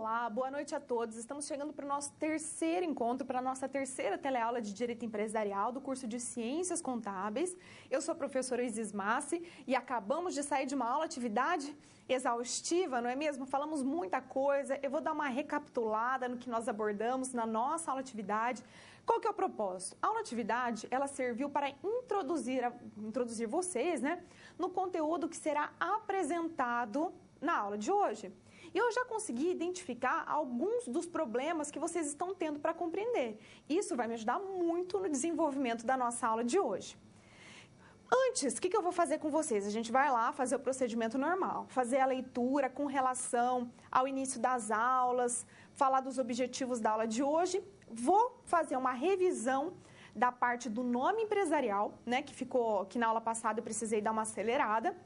Olá, boa noite a todos. Estamos chegando para o nosso terceiro encontro, para a nossa terceira teleaula de Direito Empresarial do curso de Ciências Contábeis. Eu sou a professora Isis Massi e acabamos de sair de uma aula atividade exaustiva, não é mesmo? Falamos muita coisa, eu vou dar uma recapitulada no que nós abordamos na nossa aula atividade. Qual que é o propósito? A aula atividade, ela serviu para introduzir vocês, né, no conteúdo que será apresentado na aula de hoje. E eu já consegui identificar alguns dos problemas que vocês estão tendo para compreender. Isso vai me ajudar muito no desenvolvimento da nossa aula de hoje. Antes, o que eu vou fazer com vocês? A gente vai lá fazer o procedimento normal, fazer a leitura com relação ao início das aulas, falar dos objetivos da aula de hoje. Vou fazer uma revisão da parte do nome empresarial, né, que na aula passada eu precisei dar uma acelerada.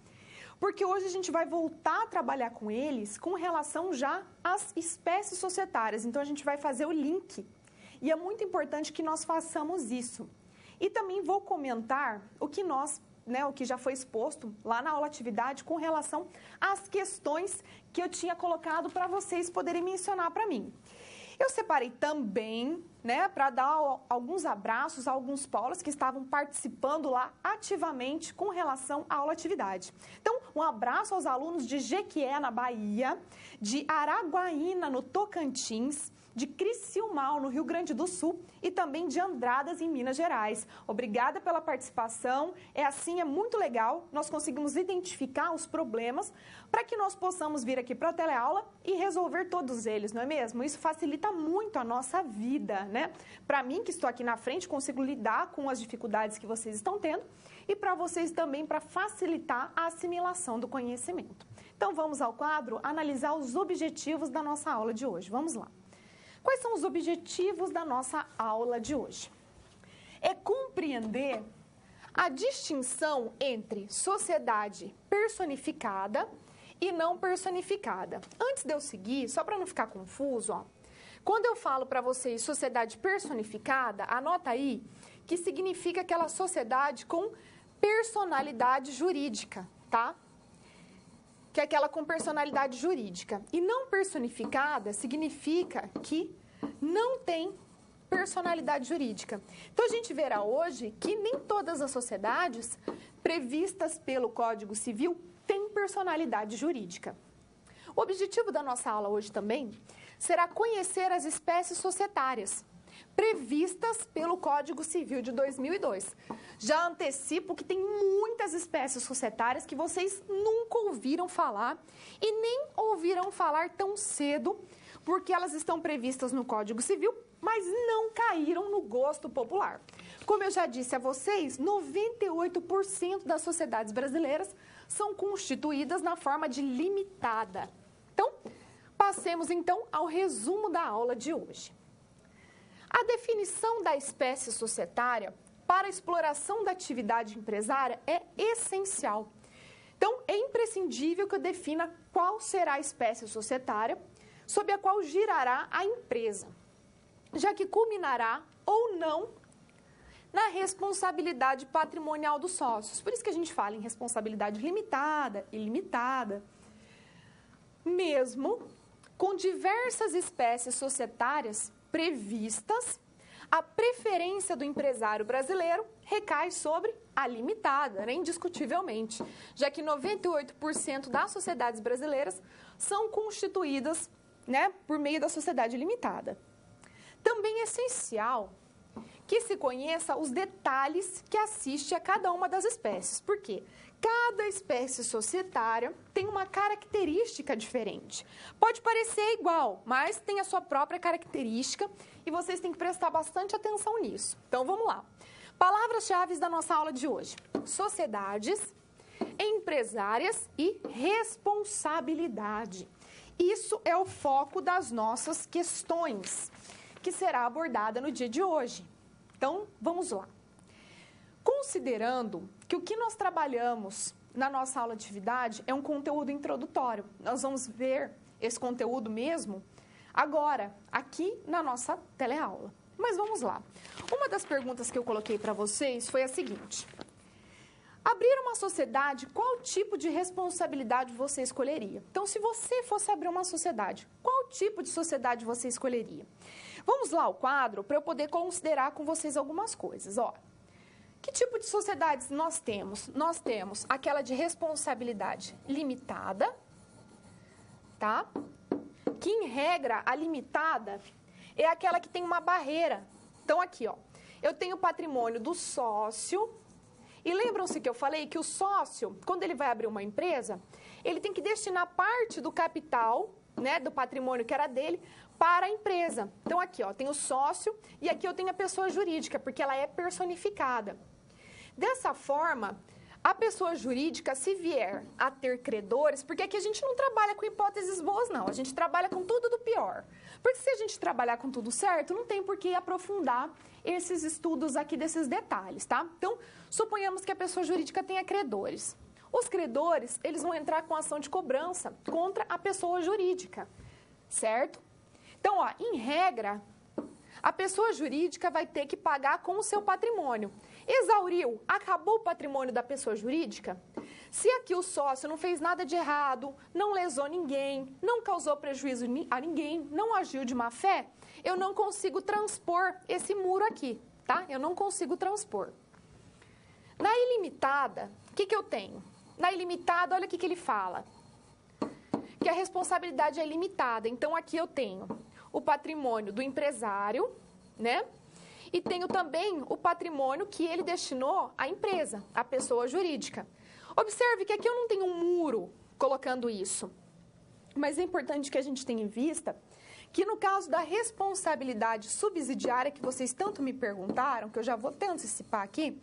Porque hoje a gente vai voltar a trabalhar com eles com relação já às espécies societárias. Então, a gente vai fazer o link. E é muito importante que nós façamos isso. E também vou comentar o que já foi exposto lá na aula atividade com relação às questões que eu tinha colocado para vocês poderem mencionar para mim. Eu separei também, né, para dar alguns abraços a alguns polos que estavam participando lá ativamente com relação à aula atividade. Então, um abraço aos alunos de Jequié, na Bahia, de Araguaína, no Tocantins, de Criciúmal, no Rio Grande do Sul e também de Andradas, em Minas Gerais. Obrigada pela participação. É muito legal. Nós conseguimos identificar os problemas para que nós possamos vir aqui para a teleaula e resolver todos eles, não é mesmo? Isso facilita muito a nossa vida, né? Para mim, que estou aqui na frente, consigo lidar com as dificuldades que vocês estão tendo e para vocês também, para facilitar a assimilação do conhecimento. Então, vamos ao quadro analisar os objetivos da nossa aula de hoje. Vamos lá. Quais são os objetivos da nossa aula de hoje? É compreender a distinção entre sociedade personificada e não personificada. Antes de eu seguir, só para não ficar confuso, quando eu falo para vocês sociedade personificada, anota aí que significa aquela sociedade com personalidade jurídica, tá? Que é aquela com personalidade jurídica. E não personificada significa que não tem personalidade jurídica. Então, a gente verá hoje que nem todas as sociedades previstas pelo Código Civil têm personalidade jurídica. O objetivo da nossa aula hoje também será conhecer as espécies societárias previstas pelo Código Civil de 2002. Já antecipo que tem muitas espécies societárias que vocês nunca ouviram falar e nem ouvirão falar tão cedo, porque elas estão previstas no Código Civil, mas não caíram no gosto popular. Como eu já disse a vocês, 98% das sociedades brasileiras são constituídas na forma de limitada. Então, passemos então ao resumo da aula de hoje. A definição da espécie societária para a exploração da atividade empresária é essencial. Então, é imprescindível que eu defina qual será a espécie societária sob a qual girará a empresa, já que culminará ou não na responsabilidade patrimonial dos sócios. Por isso que a gente fala em responsabilidade limitada e ilimitada. Mesmo com diversas espécies societárias previstas, a preferência do empresário brasileiro recai sobre a limitada, né, indiscutivelmente, já que 98% das sociedades brasileiras são constituídas, né, por meio da sociedade limitada. Também é essencial que se conheça os detalhes que assistem a cada uma das espécies. Por quê? Cada espécie societária tem uma característica diferente. Pode parecer igual, mas tem a sua própria característica e vocês têm que prestar bastante atenção nisso. Então, vamos lá. Palavras-chave da nossa aula de hoje: sociedades, empresárias e responsabilidade. Isso é o foco das nossas questões, que será abordada no dia de hoje. Então, vamos lá. Considerando que o que nós trabalhamos na nossa aula de atividade é um conteúdo introdutório, nós vamos ver esse conteúdo mesmo agora, aqui na nossa teleaula. Mas vamos lá. Uma das perguntas que eu coloquei para vocês foi a seguinte: Abrir uma sociedade, qual tipo de responsabilidade você escolheria? Então, se você fosse abrir uma sociedade, qual tipo de sociedade você escolheria? Vamos lá ao quadro para eu poder considerar com vocês algumas coisas. Ó, que tipo de sociedades nós temos? Nós temos aquela de responsabilidade limitada, tá? Que, em regra, a limitada é aquela que tem uma barreira. Então, aqui, ó, eu tenho o patrimônio do sócio. E lembram-se que eu falei que o sócio, quando ele vai abrir uma empresa, ele tem que destinar parte do capital, né, do patrimônio que era dele, para a empresa. Então, aqui, ó, tem o sócio e aqui eu tenho a pessoa jurídica, porque ela é personificada. Dessa forma, a pessoa jurídica, se vier a ter credores, porque aqui a gente não trabalha com hipóteses boas, não. A gente trabalha com tudo do pior. Porque se a gente trabalhar com tudo certo, não tem por que aprofundar esses estudos aqui desses detalhes, tá? Então, suponhamos que a pessoa jurídica tenha credores. Os credores, eles vão entrar com ação de cobrança contra a pessoa jurídica, certo? Então, ó, em regra, a pessoa jurídica vai ter que pagar com o seu patrimônio. Exauriu, acabou o patrimônio da pessoa jurídica? Se aqui o sócio não fez nada de errado, não lesou ninguém, não causou prejuízo a ninguém, não agiu de má fé, eu não consigo transpor esse muro aqui, tá? Eu não consigo transpor. Na ilimitada, o que eu tenho? Na ilimitada, olha o que ele fala. Que a responsabilidade é limitada. Então, aqui eu tenho o patrimônio do empresário, né? E tenho também o patrimônio que ele destinou à empresa, à pessoa jurídica. Observe que aqui eu não tenho um muro colocando isso. Mas é importante que a gente tenha em vista que no caso da responsabilidade subsidiária, que vocês tanto me perguntaram, que eu já vou até antecipar aqui,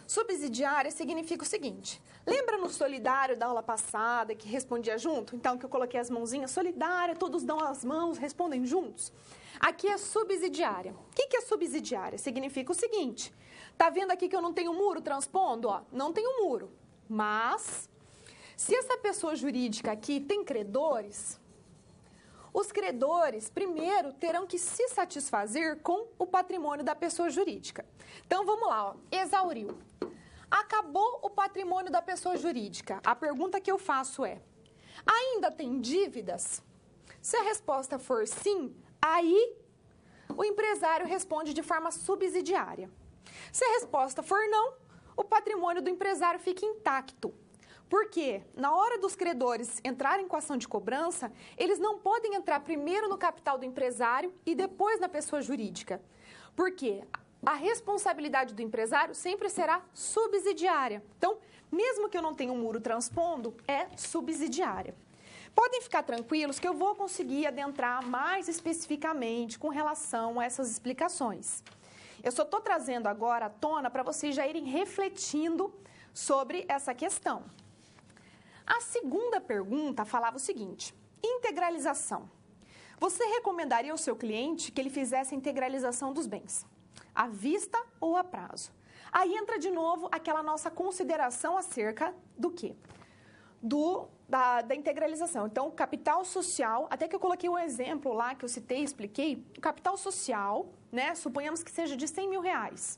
subsidiária significa o seguinte, lembra no solidário da aula passada que respondia junto? Então, que eu coloquei as mãozinhas, solidária, todos dão as mãos, respondem juntos? Aqui é subsidiária. O que é subsidiária? Significa o seguinte, tá vendo aqui que eu não tenho muro transpondo? Ó, não tenho muro, mas se essa pessoa jurídica aqui tem credores, os credores, primeiro, terão que se satisfazer com o patrimônio da pessoa jurídica. Então, vamos lá, ó. Exauriu. Acabou o patrimônio da pessoa jurídica. A pergunta que eu faço é, ainda tem dívidas? Se a resposta for sim, aí o empresário responde de forma subsidiária. Se a resposta for não, o patrimônio do empresário fica intacto. Porque na hora dos credores entrarem com ação de cobrança, eles não podem entrar primeiro no capital do empresário e depois na pessoa jurídica. Porque a responsabilidade do empresário sempre será subsidiária. Então, mesmo que eu não tenha um muro transpondo, é subsidiária. Podem ficar tranquilos que eu vou conseguir adentrar mais especificamente com relação a essas explicações. Eu só estou trazendo agora à tona para vocês já irem refletindo sobre essa questão. A segunda pergunta falava o seguinte, integralização. Você recomendaria ao seu cliente que ele fizesse a integralização dos bens, à vista ou a prazo? Aí entra de novo aquela nossa consideração acerca do quê? Da integralização. Então, o capital social, até que eu coloquei um exemplo lá que eu citei e expliquei, o capital social, né, suponhamos que seja de 100 mil reais.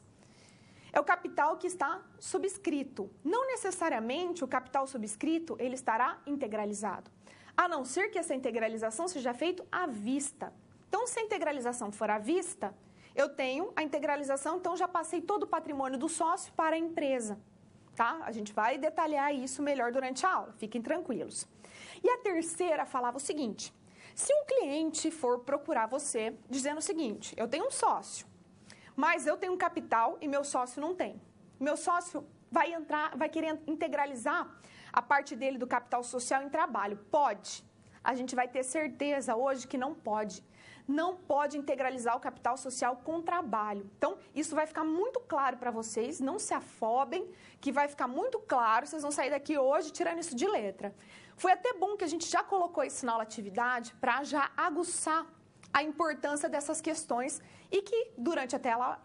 É o capital que está subscrito. Não necessariamente o capital subscrito ele estará integralizado, a não ser que essa integralização seja feita à vista. Então, se a integralização for à vista, eu tenho a integralização, então já passei todo o patrimônio do sócio para a empresa. Tá? A gente vai detalhar isso melhor durante a aula, fiquem tranquilos. E a terceira falava o seguinte, se um cliente for procurar você dizendo o seguinte, eu tenho um sócio, mas eu tenho um capital e meu sócio não tem. Meu sócio vai querer integralizar a parte dele do capital social em trabalho. Pode. A gente vai ter certeza hoje que não pode. Não pode integralizar o capital social com trabalho. Então, isso vai ficar muito claro para vocês, não se afobem, que vai ficar muito claro, vocês vão sair daqui hoje tirando isso de letra. Foi até bom que a gente já colocou isso na aula atividade para já aguçar a importância dessas questões e que durante a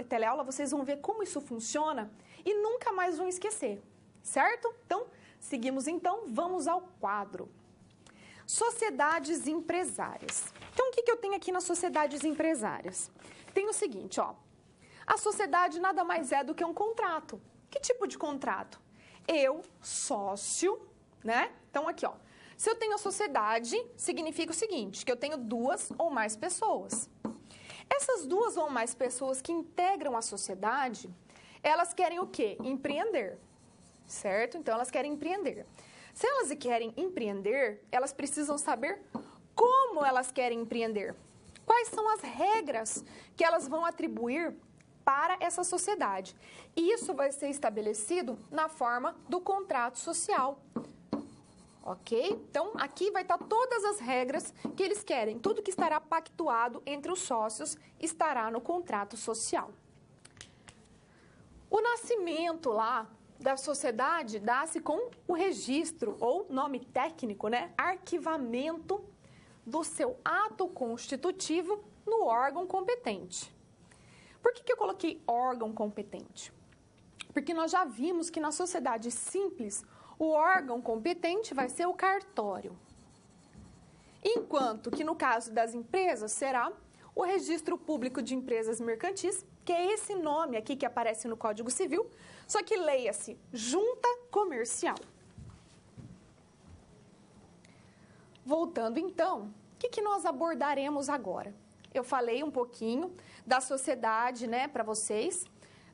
teleaula vocês vão ver como isso funciona e nunca mais vão esquecer, certo? Então, seguimos então, vamos ao quadro. Sociedades empresárias. Então, o que eu tenho aqui nas sociedades empresárias? Tem o seguinte, ó, a sociedade nada mais é do que um contrato. Que tipo de contrato? eu, sócio, né? Então, aqui, ó. Se eu tenho a sociedade, significa o seguinte, que eu tenho 2 ou mais pessoas. Essas 2 ou mais pessoas que integram a sociedade, elas querem o quê? Empreender, certo? Então, elas querem empreender. Se elas querem empreender, elas precisam saber como elas querem empreender. Quais são as regras que elas vão atribuir para essa sociedade? E isso vai ser estabelecido na forma do contrato social. Ok? Então, aqui vai estar todas as regras que eles querem. Tudo que estará pactuado entre os sócios estará no contrato social. O nascimento lá da sociedade dá-se com o registro, ou nome técnico, né? Arquivamento do seu ato constitutivo no órgão competente. Por que eu coloquei órgão competente? Porque nós já vimos que na sociedade simples, o órgão competente vai ser o cartório. Enquanto que no caso das empresas será o Registro Público de Empresas Mercantis, que é esse nome aqui que aparece no Código Civil, só que leia-se Junta Comercial. Voltando então, o que nós abordaremos agora? Eu falei um pouquinho da sociedade, né, para vocês,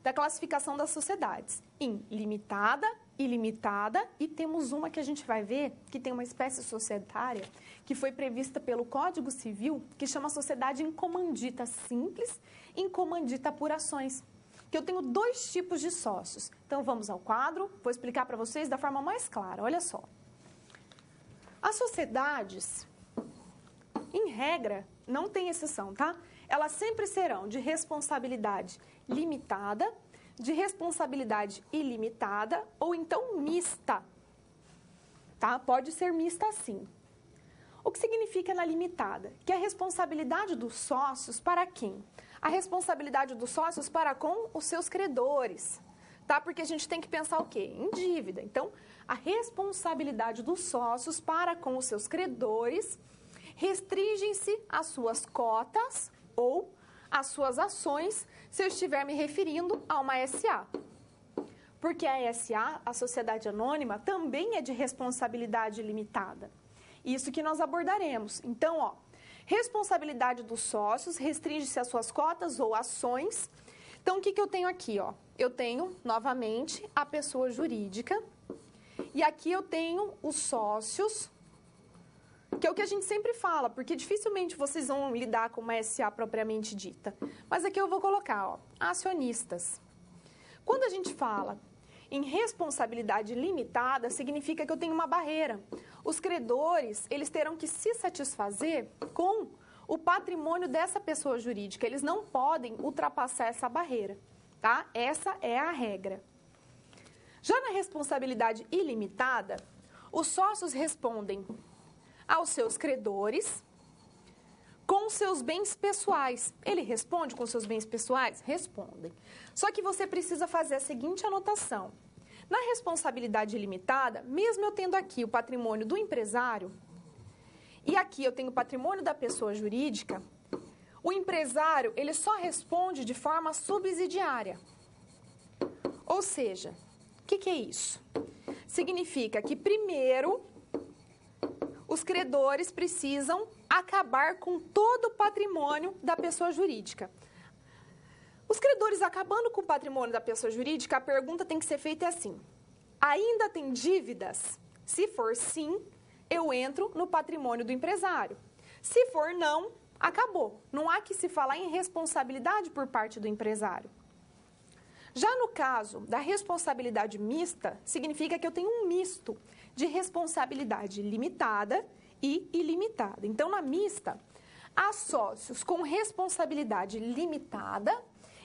da classificação das sociedades em limitada, ilimitada, e temos uma que a gente vai ver que tem uma espécie societária que foi prevista pelo Código Civil, que chama sociedade em comandita simples e em comandita por ações, que eu tenho 2 tipos de sócios. Então, vamos ao quadro, vou explicar para vocês da forma mais clara, olha só. As sociedades, em regra, não tem exceção, tá? Elas sempre serão de responsabilidade limitada, de responsabilidade ilimitada ou então mista, tá? Pode ser mista sim. O que significa na limitada? Que a responsabilidade dos sócios para quem? A responsabilidade dos sócios para com os seus credores, tá? Porque a gente tem que pensar o quê? Em dívida. Então, a responsabilidade dos sócios para com os seus credores restringem-se às suas cotas ou às suas ações, se eu estiver me referindo a uma SA. Porque a SA, a Sociedade Anônima, também é de responsabilidade limitada. Isso que nós abordaremos. Então, ó, responsabilidade dos sócios restringe-se às suas cotas ou ações. Então, o que eu tenho aqui, ó? Eu tenho, novamente, a pessoa jurídica. E aqui eu tenho os sócios, que é o que a gente sempre fala, porque dificilmente vocês vão lidar com uma SA propriamente dita. Mas aqui eu vou colocar, ó, acionistas. Quando a gente fala em responsabilidade limitada, significa que eu tenho uma barreira. Os credores, eles terão que se satisfazer com o patrimônio dessa pessoa jurídica. Eles não podem ultrapassar essa barreira, tá? Essa é a regra. Já na responsabilidade ilimitada, os sócios respondem aos seus credores com seus bens pessoais. Ele responde com seus bens pessoais? Respondem. Só que você precisa fazer a seguinte anotação. Na responsabilidade ilimitada, mesmo eu tendo aqui o patrimônio do empresário e aqui eu tenho o patrimônio da pessoa jurídica, o empresário, ele só responde de forma subsidiária. Ou seja, o que é isso? Significa que, primeiro, os credores precisam acabar com todo o patrimônio da pessoa jurídica. Os credores acabando com o patrimônio da pessoa jurídica, a pergunta tem que ser feita assim: ainda tem dívidas? Se for sim, eu entro no patrimônio do empresário. Se for não, acabou. Não há que se falar em responsabilidade por parte do empresário. Já no caso da responsabilidade mista, significa que eu tenho um misto de responsabilidade limitada e ilimitada. Então, na mista, há sócios com responsabilidade limitada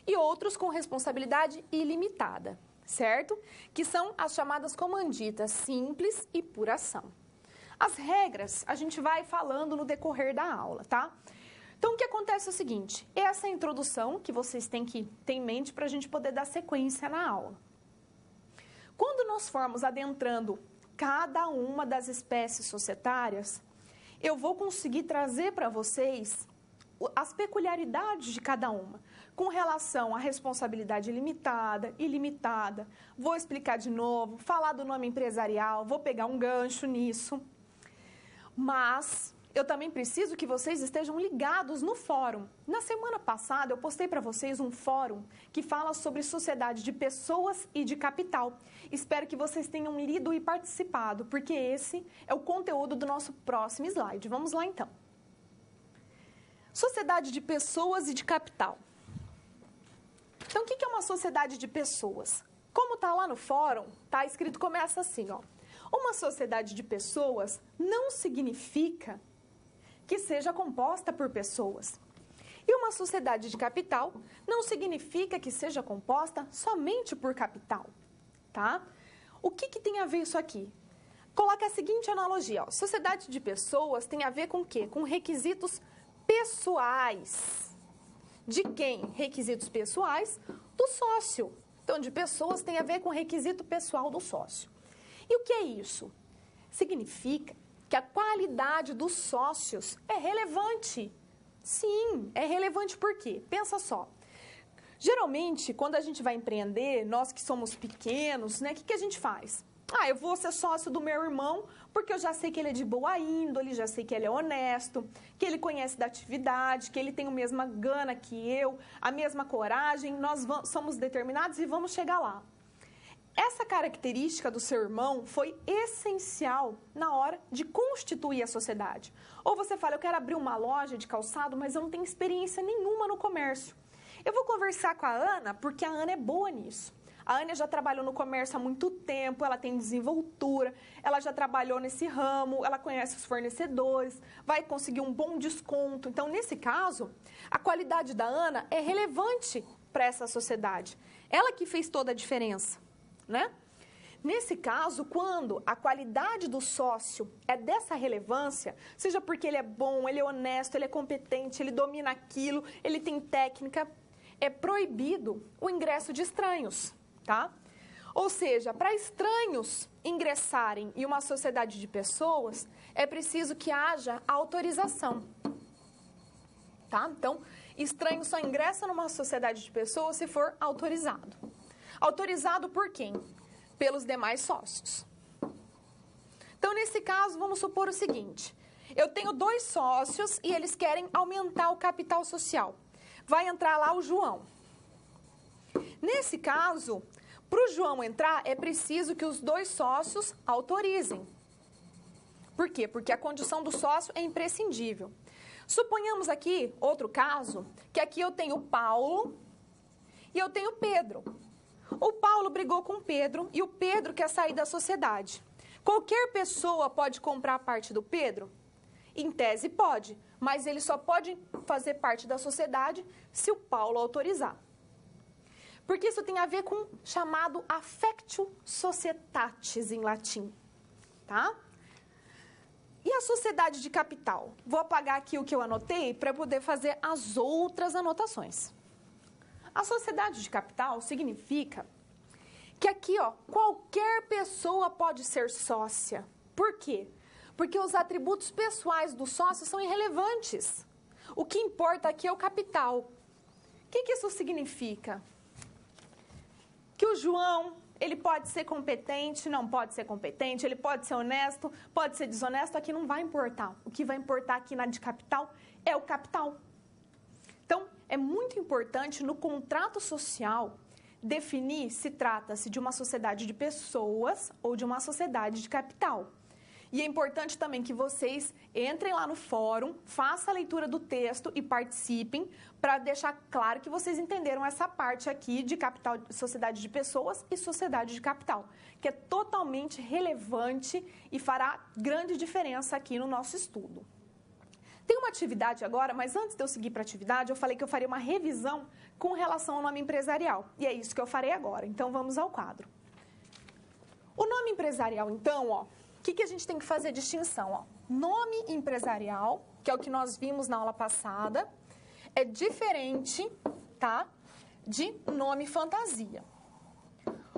e outros com responsabilidade ilimitada, certo? Que são as chamadas comanditas simples e por ação. As regras a gente vai falando no decorrer da aula, tá? Então, o que acontece é o seguinte, essa é a introdução que vocês têm que ter em mente para a gente poder dar sequência na aula. Quando nós formos adentrando cada uma das espécies societárias, eu vou conseguir trazer para vocês as peculiaridades de cada uma, com relação à responsabilidade limitada, ilimitada. Vou explicar de novo, falar do nome empresarial, vou pegar um gancho nisso. Mas eu também preciso que vocês estejam ligados no fórum. Na semana passada, eu postei para vocês um fórum que fala sobre sociedade de pessoas e de capital. Espero que vocês tenham lido e participado, porque esse é o conteúdo do nosso próximo slide. Vamos lá, então. Sociedade de pessoas e de capital. Então, o que é uma sociedade de pessoas? Como está lá no fórum, está escrito, começa assim, ó. Uma sociedade de pessoas não significa que seja composta por pessoas. E uma sociedade de capital não significa que seja composta somente por capital, tá? O que tem a ver isso aqui? Coloca a seguinte analogia, ó. Sociedade de pessoas tem a ver com o quê? Com requisitos pessoais. De quem? Requisitos pessoais do sócio. Então, de pessoas tem a ver com requisito pessoal do sócio. E o que é isso? Significa que a qualidade dos sócios é relevante. Sim, é relevante por quê? Pensa só. Geralmente, quando a gente vai empreender, nós que somos pequenos, né, o que a gente faz? Ah, eu vou ser sócio do meu irmão porque eu já sei que ele é de boa índole, já sei que ele é honesto, que ele conhece da atividade, que ele tem a mesma gana que eu, a mesma coragem, nós somos determinados e vamos chegar lá. Essa característica do seu irmão foi essencial na hora de constituir a sociedade. Ou você fala, eu quero abrir uma loja de calçado, mas eu não tenho experiência nenhuma no comércio. Eu vou conversar com a Ana, porque a Ana é boa nisso. A Ana já trabalhou no comércio há muito tempo, ela tem desenvoltura, ela já trabalhou nesse ramo, ela conhece os fornecedores, vai conseguir um bom desconto. Então, nesse caso, a qualidade da Ana é relevante para essa sociedade. Ela que fez toda a diferença, né? Nesse caso, quando a qualidade do sócio é dessa relevância, seja porque ele é bom, ele é honesto, ele é competente, ele domina aquilo, ele tem técnica, é proibido o ingresso de estranhos. Tá? Ou seja, para estranhos ingressarem em uma sociedade de pessoas, é preciso que haja autorização. Tá? Então, estranho só ingressa numa sociedade de pessoas se for autorizado. Autorizado por quem? Pelos demais sócios. Então, nesse caso, vamos supor o seguinte. Eu tenho 2 sócios e eles querem aumentar o capital social. Vai entrar lá o João. Nesse caso, para o João entrar, é preciso que os 2 sócios autorizem. Por quê? Porque a condição do sócio é imprescindível. Suponhamos aqui, outro caso, que aqui eu tenho o Paulo e eu tenho o Pedro. O Paulo brigou com o Pedro e o Pedro quer sair da sociedade. Qualquer pessoa pode comprar parte do Pedro? Em tese pode, mas ele só pode fazer parte da sociedade se o Paulo autorizar. Porque isso tem a ver com o chamado affectio societatis em latim, tá? E a sociedade de capital? Vou apagar aqui o que eu anotei para poder fazer as outras anotações. A sociedade de capital significa que aqui, ó, qualquer pessoa pode ser sócia. Por quê? Porque os atributos pessoais do sócio são irrelevantes. O que importa aqui é o capital. O que isso significa? Que o João, ele pode ser competente, não pode ser competente, ele pode ser honesto, pode ser desonesto, aqui não vai importar. O que vai importar aqui na de capital é o capital. Então, é muito importante no contrato social definir se trata-se de uma sociedade de pessoas ou de uma sociedade de capital. E é importante também que vocês entrem lá no fórum, façam a leitura do texto e participem para deixar claro que vocês entenderam essa parte aqui de capital, sociedade de pessoas e sociedade de capital, que é totalmente relevante e fará grande diferença aqui no nosso estudo. Tem uma atividade agora, mas antes de eu seguir para a atividade, eu falei que eu faria uma revisão com relação ao nome empresarial. E é isso que eu farei agora. Então, vamos ao quadro. O nome empresarial, então, ó. O que a gente tem que fazer distinção? Ó? Nome empresarial, que é o que nós vimos na aula passada, é diferente, tá, de nome fantasia.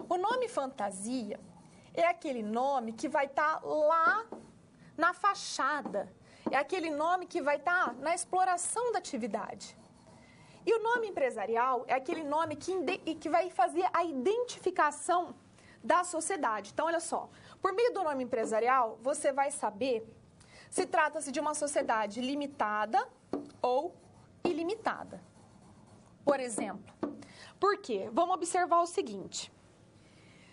O nome fantasia é aquele nome que vai estar lá na fachada. é aquele nome que vai estar na exploração da atividade. E o nome empresarial é aquele nome que vai fazer a identificação da sociedade. Então, olha só, por meio do nome empresarial, você vai saber se trata-se de uma sociedade limitada ou ilimitada. Por exemplo, por quê? Vamos observar o seguinte.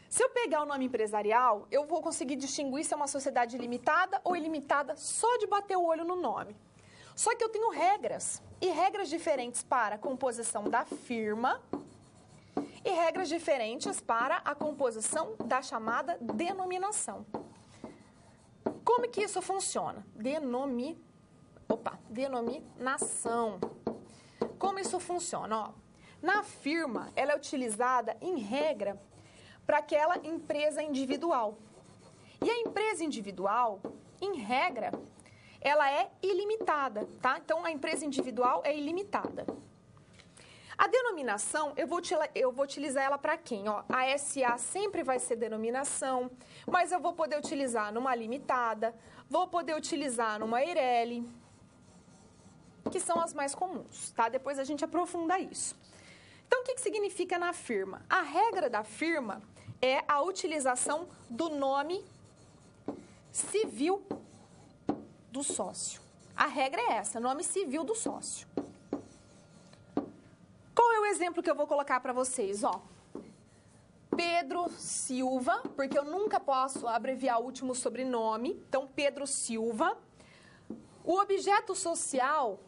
Se eu pegar o nome empresarial, eu vou conseguir distinguir se é uma sociedade limitada ou ilimitada só de bater o olho no nome. Só que eu tenho regras, e regras diferentes para a composição da firma e regras diferentes para a composição da chamada denominação. Como que isso funciona? Denominação. Como isso funciona? Ó, na firma, ela é utilizada, em regra, para aquela empresa individual. E a empresa individual, em regra, ela é ilimitada, tá? Então, a empresa individual é ilimitada. A denominação, eu vou utilizar ela para quem? Ó, a SA sempre vai ser denominação, mas eu vou poder utilizar numa limitada, vou poder utilizar numa Eireli, que são as mais comuns, tá? Depois a gente aprofunda isso. Então, o que significa na firma? A regra da firma é a utilização do nome civil do sócio. A regra é essa, nome civil do sócio. Qual é o exemplo que eu vou colocar para vocês? Ó, Pedro Silva, porque eu nunca posso abreviar o último sobrenome. Então, Pedro Silva. O objeto social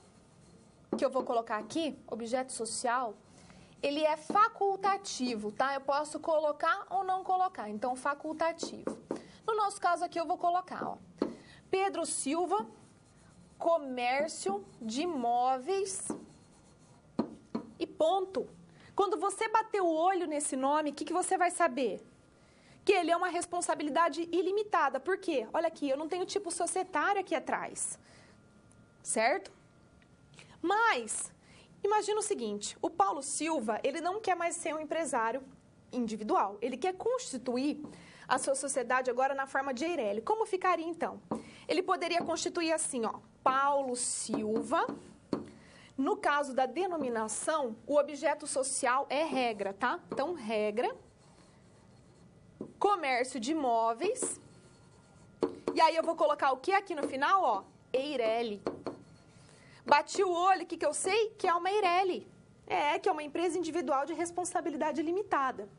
que eu vou colocar aqui, objeto social, ele é facultativo, tá? Eu posso colocar ou não colocar, então facultativo. No nosso caso aqui eu vou colocar, ó, Pedro Silva, comércio de imóveis e ponto. Quando você bater o olho nesse nome, o que você vai saber? Que ele é uma responsabilidade ilimitada. Por quê? Olha aqui, eu não tenho tipo societário aqui atrás, certo? Mas, imagina o seguinte, o Paulo Silva, ele não quer mais ser um empresário individual, ele quer constituir a sua sociedade agora na forma de Eireli. Como ficaria, então? Ele poderia constituir assim, ó, Paulo Silva. No caso da denominação, o objeto social é regra, tá? Então, regra, comércio de imóveis. E aí eu vou colocar o que aqui no final, ó? Eireli. Bati o olho, o que eu sei? Que é uma Eireli. Que é uma empresa individual de responsabilidade limitada.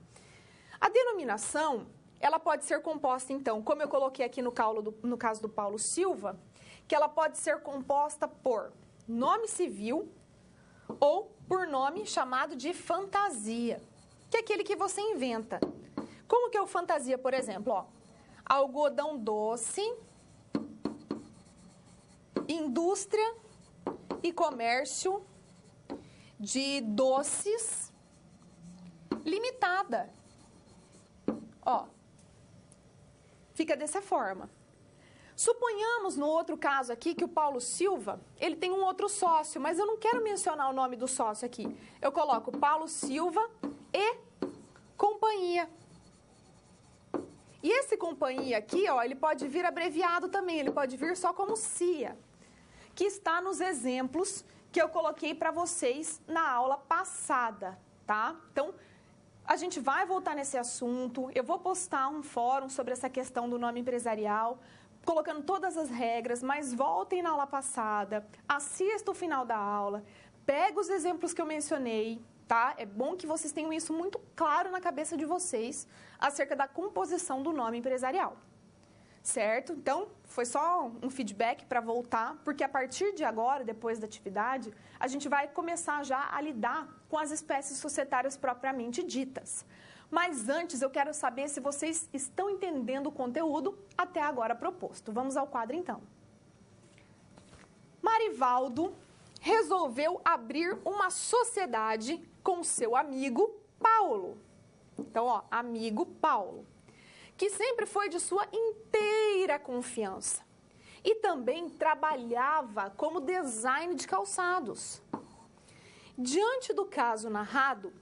A denominação, ela pode ser composta, então, como eu coloquei aqui no caso do Paulo Silva, que ela pode ser composta por nome civil ou por nome chamado de fantasia, que é aquele que você inventa. Como que é o fantasia, por exemplo? Ó, algodão doce, indústria e comércio de doces limitada. Ó, fica dessa forma. Suponhamos, no outro caso aqui, que o Paulo Silva, ele tem um outro sócio, mas eu não quero mencionar o nome do sócio aqui. Eu coloco Paulo Silva e companhia. E esse companhia aqui, ó, ele pode vir abreviado também, ele pode vir só como CIA, que está nos exemplos que eu coloquei para vocês na aula passada, tá? Então, a gente vai voltar nesse assunto, eu vou postar um fórum sobre essa questão do nome empresarial, colocando todas as regras, mas voltem na aula passada, assista o final da aula, pega os exemplos que eu mencionei, tá? É bom que vocês tenham isso muito claro na cabeça de vocês acerca da composição do nome empresarial, certo? Então, foi só um feedback para voltar, porque a partir de agora, depois da atividade, a gente vai começar já a lidar com as espécies societárias propriamente ditas. Mas antes, eu quero saber se vocês estão entendendo o conteúdo até agora proposto. Vamos ao quadro, então. Marivaldo resolveu abrir uma sociedade com seu amigo Paulo. Então, ó, amigo Paulo, que sempre foi de sua inteira confiança. E também trabalhava como design de calçados. Diante do caso narrado,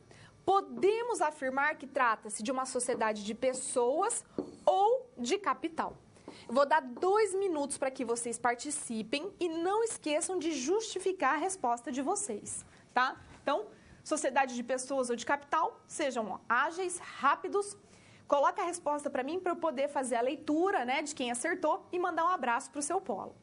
podemos afirmar que trata-se de uma sociedade de pessoas ou de capital. Eu vou dar 2 minutos para que vocês participem e não esqueçam de justificar a resposta de vocês, tá? Então, sociedade de pessoas ou de capital, sejam ágeis, rápidos. Coloca a resposta para mim para eu poder fazer a leitura, né, de quem acertou e mandar um abraço para o seu polo.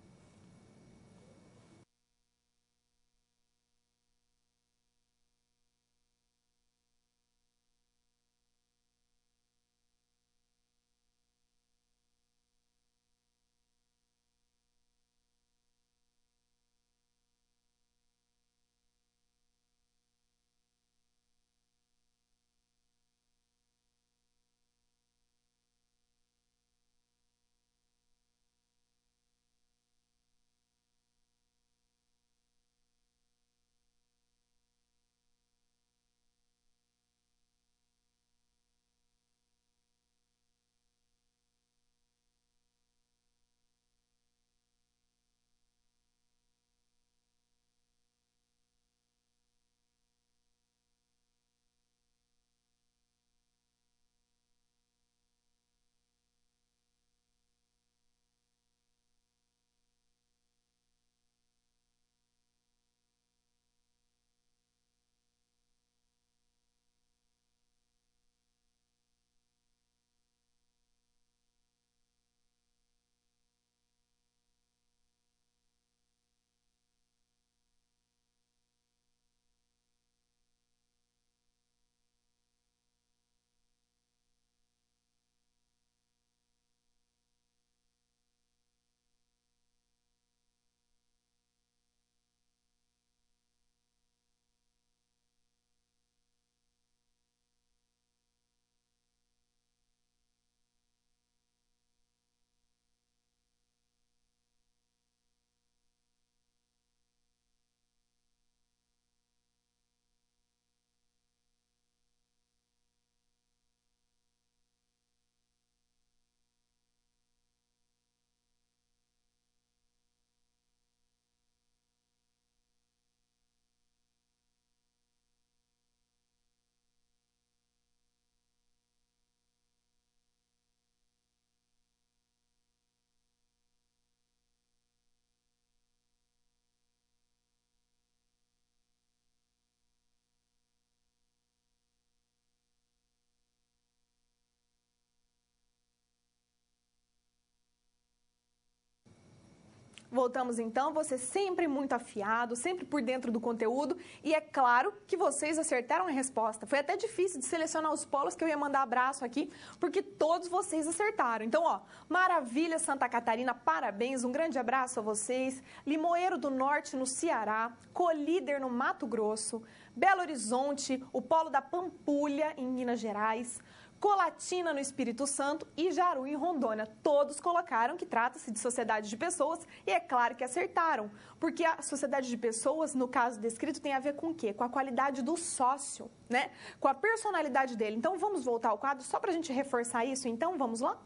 Voltamos então, você sempre muito afiado, sempre por dentro do conteúdo e é claro que vocês acertaram a resposta. Foi até difícil de selecionar os polos que eu ia mandar abraço aqui, porque todos vocês acertaram. Então, ó, Maravilha, Santa Catarina, parabéns, um grande abraço a vocês. Limoeiro do Norte, no Ceará, Colíder, no Mato Grosso, Belo Horizonte, o polo da Pampulha, em Minas Gerais, Colatina, no Espírito Santo e Jaru, em Rondônia. Todos colocaram que trata-se de sociedade de pessoas e é claro que acertaram, porque a sociedade de pessoas, no caso descrito, tem a ver com o quê? Com a qualidade do sócio, né? Com a personalidade dele. Então, vamos voltar ao quadro só para a gente reforçar isso, então? Vamos lá?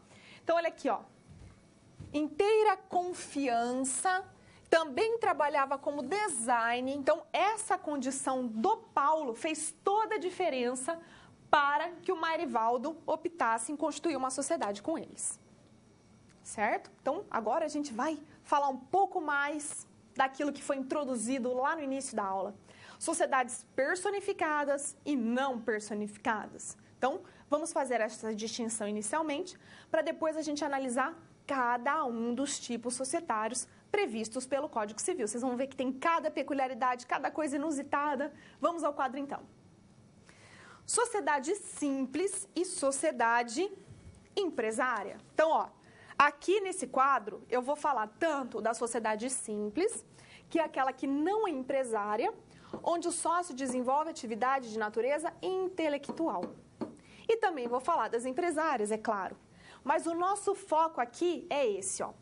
Então, olha aqui, ó. Inteira confiança, também trabalhava como design. Então, essa condição do Paulo fez toda a diferença para que o Marivaldo optasse em constituir uma sociedade com eles. Certo? Então, agora a gente vai falar um pouco mais daquilo que foi introduzido lá no início da aula. Sociedades personificadas e não personificadas. Então, vamos fazer essa distinção inicialmente, para depois a gente analisar cada um dos tipos societários previstos pelo Código Civil. Vocês vão ver que tem cada peculiaridade, cada coisa inusitada. Vamos ao quadro, então. Sociedade simples e sociedade empresária. Então, ó, aqui nesse quadro eu vou falar tanto da sociedade simples, que é aquela que não é empresária, onde o sócio desenvolve atividade de natureza intelectual. E também vou falar das empresárias, é claro. Mas o nosso foco aqui é esse, ó.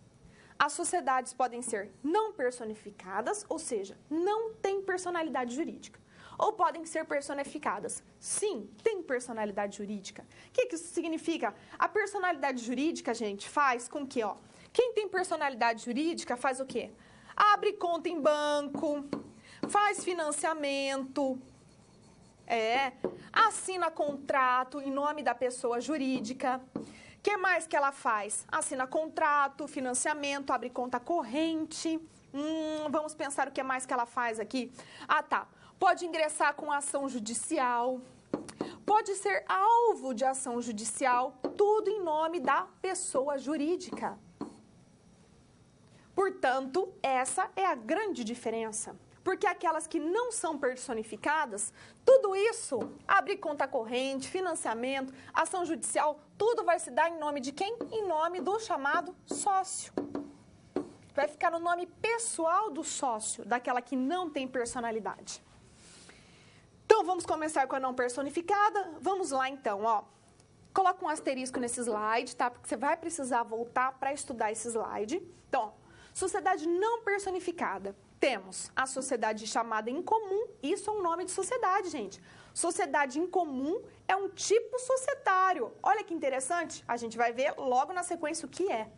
As sociedades podem ser não personificadas, ou seja, não têm personalidade jurídica. Ou podem ser personificadas. Sim, tem personalidade jurídica. O que isso significa? A personalidade jurídica, gente, faz com que, ó, quem tem personalidade jurídica faz o quê? Abre conta em banco, faz financiamento, assina contrato em nome da pessoa jurídica, que mais que ela faz? Assina contrato, financiamento, abre conta corrente. Vamos pensar o que mais que ela faz aqui. Ah, tá. Pode ingressar com ação judicial. Pode ser alvo de ação judicial. Tudo em nome da pessoa jurídica. Portanto, essa é a grande diferença. Porque aquelas que não são personificadas, tudo isso, abrir conta corrente, financiamento, ação judicial, tudo vai se dar em nome de quem? Em nome do chamado sócio. Vai ficar no nome pessoal do sócio, daquela que não tem personalidade. Então, vamos começar com a não personificada. Vamos lá, então, ó. Coloca um asterisco nesse slide, tá? Porque você vai precisar voltar para estudar esse slide. Então, sociedade não personificada. Temos a sociedade chamada em comum. Isso é um nome de sociedade, gente. Sociedade em comum é um tipo societário. Olha que interessante. A gente vai ver logo na sequência o que é.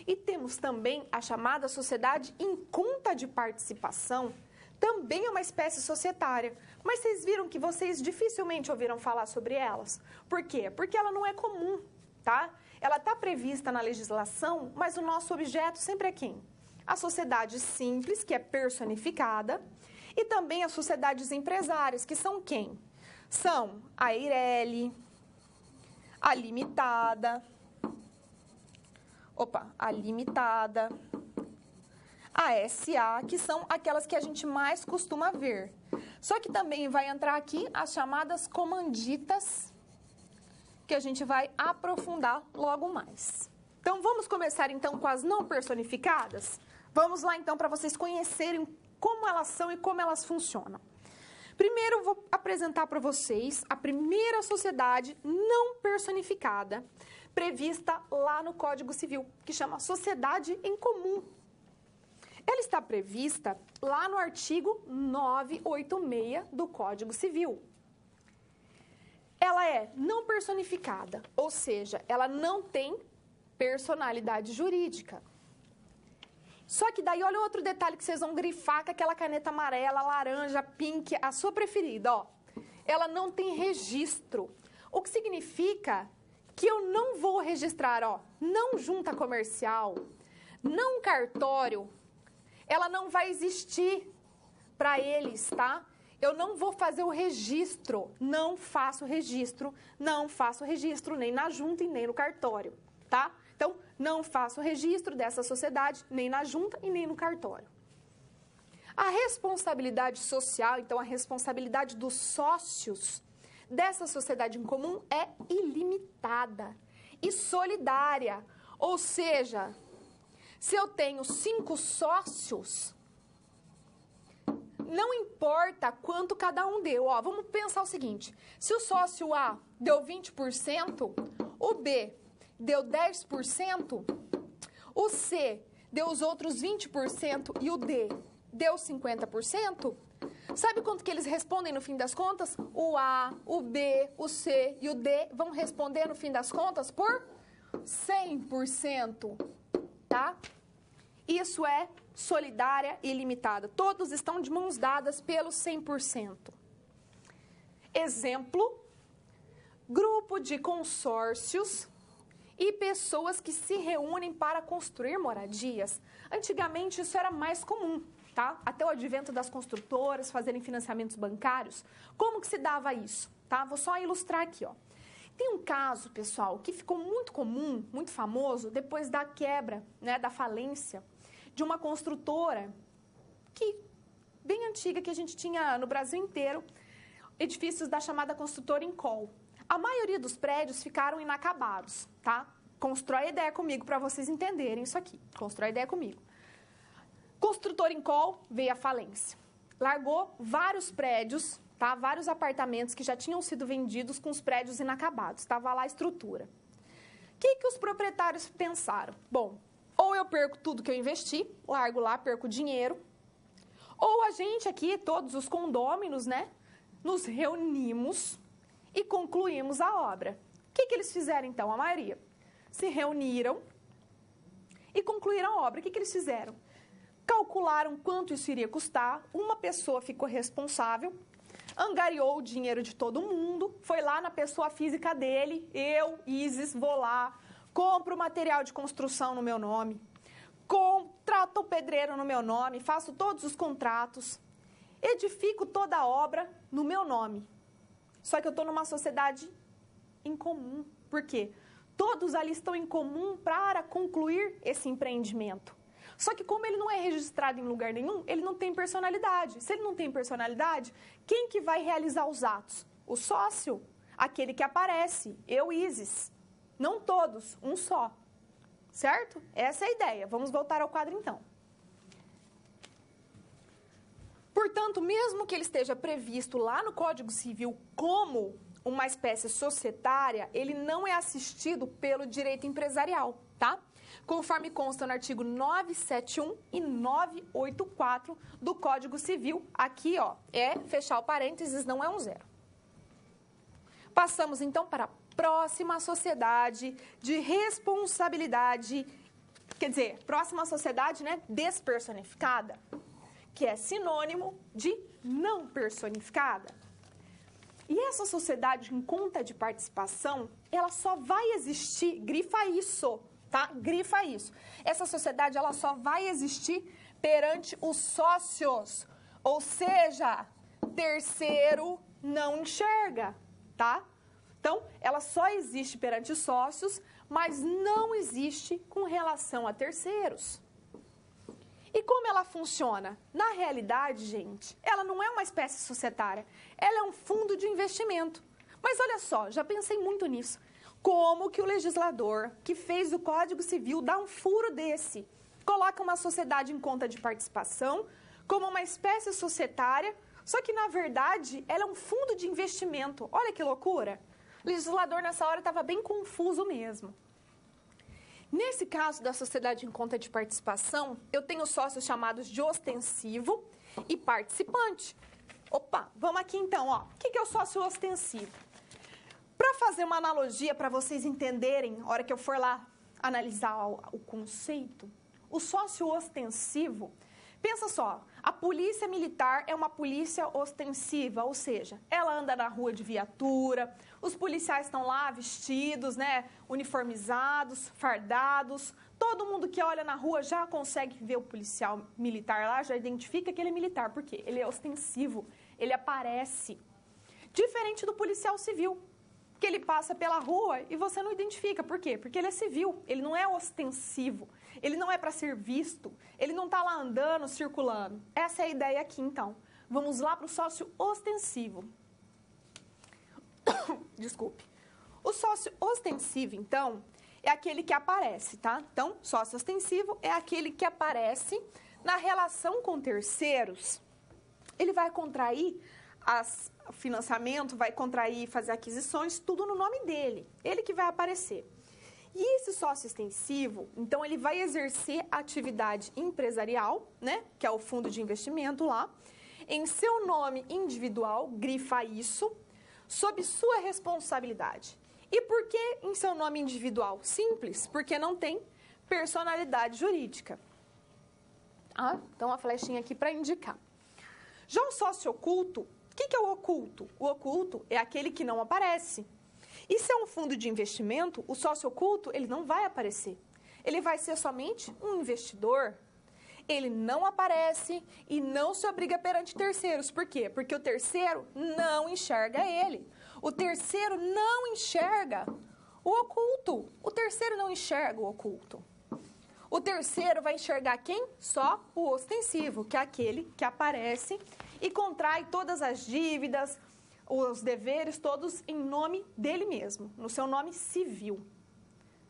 E temos também a chamada sociedade em conta de participação. Também é uma espécie societária. Mas vocês viram que vocês dificilmente ouviram falar sobre elas. Por quê? Porque ela não é comum, tá? Ela está prevista na legislação, mas o nosso objeto sempre é quem? A sociedade simples, que é personificada, e também as sociedades empresárias, que são quem? São a Eireli, a Limitada, a SA, que são aquelas que a gente mais costuma ver. Só que também vai entrar aqui as chamadas comanditas, que a gente vai aprofundar logo mais. Então, vamos começar então com as não personificadas? Vamos lá então para vocês conhecerem como elas são e como elas funcionam. Primeiro, eu vou apresentar para vocês a primeira sociedade não personificada, prevista lá no Código Civil, que chama Sociedade em Comum. Ela está prevista lá no artigo 986 do Código Civil. Ela é não personificada, ou seja, ela não tem personalidade jurídica. Só que daí, olha outro detalhe que vocês vão grifar com aquela caneta amarela, laranja, pink, a sua preferida, ó. Ela não tem registro. O que significa que eu não vou registrar, ó, não junta comercial, não cartório, ela não vai existir para eles, tá? Eu não vou fazer o registro, não faço registro nem na junta e nem no cartório, tá? Então, não faço registro dessa sociedade, nem na junta e nem no cartório. A responsabilidade social, então a responsabilidade dos sócios dessa sociedade em comum é ilimitada e solidária. Ou seja, se eu tenho 5 sócios, não importa quanto cada um deu. Ó, vamos pensar o seguinte, se o sócio A deu 20%, o B deu 10%, o C deu os outros 20% e o D deu 50%, sabe quanto que eles respondem no fim das contas? O A, o B, o C e o D vão responder no fim das contas por 100%, tá? Isso é solidária e ilimitada. Todos estão de mãos dadas pelo 100%. Exemplo, grupo de consórcios e pessoas que se reúnem para construir moradias. Antigamente isso era mais comum, tá? Até o advento das construtoras fazerem financiamentos bancários. Como que se dava isso, tá? Vou só ilustrar aqui, ó. Tem um caso, pessoal, que ficou muito comum, muito famoso, depois da quebra, né, da falência de uma construtora bem antiga, que a gente tinha no Brasil inteiro, edifícios da chamada construtora Incol. A maioria dos prédios ficaram inacabados, tá? Constrói a ideia comigo para vocês entenderem isso aqui. Constrói a ideia comigo. Construtora Incol veio à falência. Largou vários prédios, tá? Vários apartamentos que já tinham sido vendidos com os prédios inacabados. Estava lá a estrutura. O que os proprietários pensaram? Bom, ou eu perco tudo que eu investi, largo lá, perco dinheiro, ou a gente aqui, todos os condôminos, né, nos reunimos e concluímos a obra. O que eles fizeram, então? A maioria se reuniram e concluíram a obra. O que eles fizeram? Calcularam quanto isso iria custar, uma pessoa ficou responsável, angariou o dinheiro de todo mundo, foi lá na pessoa física dele, eu, Isis, vou lá, compro material de construção no meu nome, contrato o pedreiro no meu nome, faço todos os contratos, edifico toda a obra no meu nome. Só que eu estou numa sociedade em comum. Por quê? Todos ali estão em comum para concluir esse empreendimento. Só que como ele não é registrado em lugar nenhum, ele não tem personalidade. Se ele não tem personalidade, quem que vai realizar os atos? O sócio, aquele que aparece, eu, Isis. Não todos, um só. Certo? Essa é a ideia. Vamos voltar ao quadro então. Portanto, mesmo que ele esteja previsto lá no Código Civil como uma espécie societária, ele não é assistido pelo direito empresarial, tá? Conforme consta no artigo 971 e 984 do Código Civil. Aqui, ó, é fechar o parênteses, não é um zero. Passamos, então, para a próxima sociedade de responsabilidade, quer dizer, próxima sociedade, né, despersonificada, que é sinônimo de não personificada. E essa sociedade em conta de participação, ela só vai existir, grifa isso, tá? Grifa isso. Essa sociedade, ela só vai existir perante os sócios, ou seja, terceiro não enxerga, tá? Então, ela só existe perante sócios, mas não existe com relação a terceiros. E como ela funciona? Na realidade, gente, ela não é uma espécie societária, ela é um fundo de investimento. Mas olha só, já pensei muito nisso. Como que o legislador que fez o Código Civil dá um furo desse? Coloca uma sociedade em conta de participação como uma espécie societária, só que na verdade ela é um fundo de investimento. Olha que loucura! O legislador nessa hora estava bem confuso mesmo. Nesse caso da sociedade em conta de participação, eu tenho sócios chamados de ostensivo e participante. Opa, vamos aqui então, ó. O que é o sócio ostensivo? Para fazer uma analogia para vocês entenderem, na hora que eu for lá analisar o conceito, o sócio ostensivo, pensa só, a polícia militar é uma polícia ostensiva, ou seja, ela anda na rua de viatura, os policiais estão lá vestidos, né, uniformizados, fardados, todo mundo que olha na rua já consegue ver o policial militar lá, já identifica que ele é militar, por quê? Ele é ostensivo, ele aparece. Diferente do policial civil, que ele passa pela rua e você não identifica, por quê? Porque ele é civil, ele não é ostensivo, ele não é para ser visto, ele não está lá andando, circulando. Essa é a ideia aqui, então. Vamos lá para o sócio ostensivo. Desculpe. O sócio ostensivo, então, é aquele que aparece, tá? Então, sócio ostensivo é aquele que aparece na relação com terceiros. Ele vai contrair financiamento, vai contrair, fazer aquisições, tudo no nome dele. Ele que vai aparecer. E esse sócio extensivo, então, ele vai exercer atividade empresarial, né? Que é o fundo de investimento lá, em seu nome individual, grifa isso, sob sua responsabilidade. E por que em seu nome individual? Simples, porque não tem personalidade jurídica. Ah, então a flechinha aqui para indicar. Já o sócio oculto, o que é o oculto? O oculto é aquele que não aparece. E se é um fundo de investimento, o sócio oculto, ele não vai aparecer. Ele vai ser somente um investidor. Ele não aparece e não se obriga perante terceiros. Por quê? Porque o terceiro não enxerga ele. O terceiro não enxerga o oculto. O terceiro não enxerga o oculto. O terceiro vai enxergar quem? Só o ostensivo, que é aquele que aparece e contrai todas as dívidas, os deveres, todos em nome dele mesmo, no seu nome civil.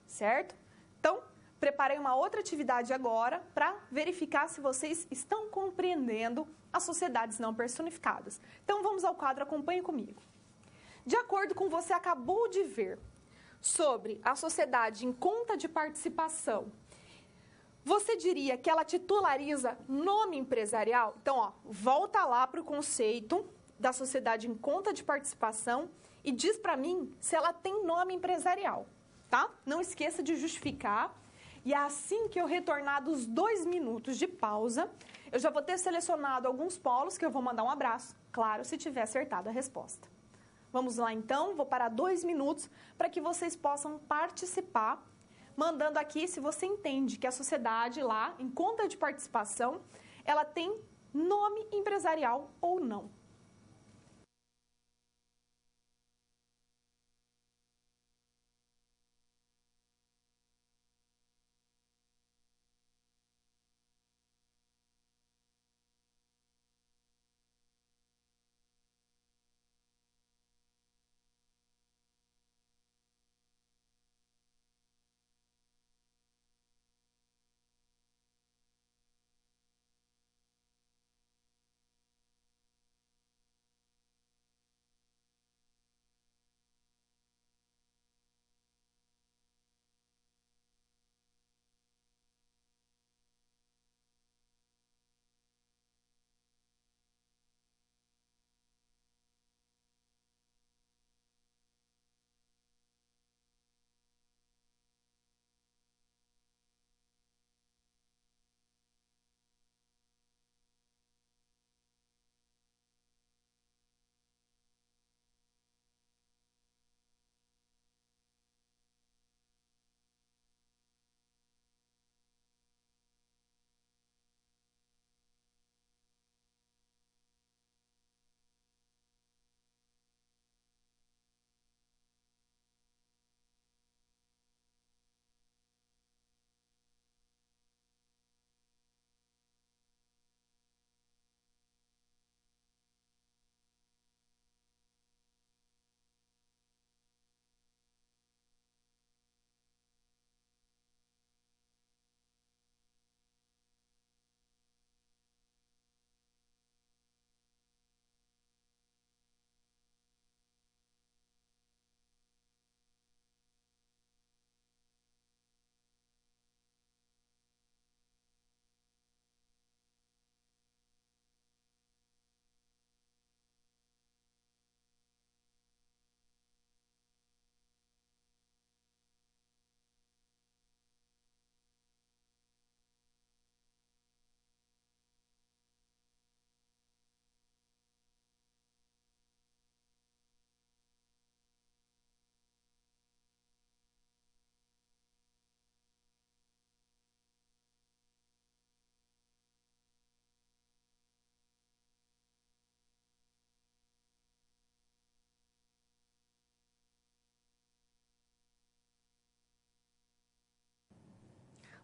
Certo? Então, preparei uma outra atividade agora para verificar se vocês estão compreendendo as sociedades não personificadas. Então, vamos ao quadro, acompanhe comigo. De acordo com o que você acabou de ver sobre a sociedade em conta de participação, você diria que ela titulariza nome empresarial? Então, ó, volta lá para o conceito da sociedade em conta de participação e diz para mim se ela tem nome empresarial, tá? Não esqueça de justificar. E assim que eu retornar dos 2 minutos de pausa, eu já vou ter selecionado alguns polos que eu vou mandar um abraço, claro, se tiver acertado a resposta. Vamos lá então, vou parar 2 minutos para que vocês possam participar mandando aqui se você entende que a sociedade lá, em conta de participação, ela tem nome empresarial ou não.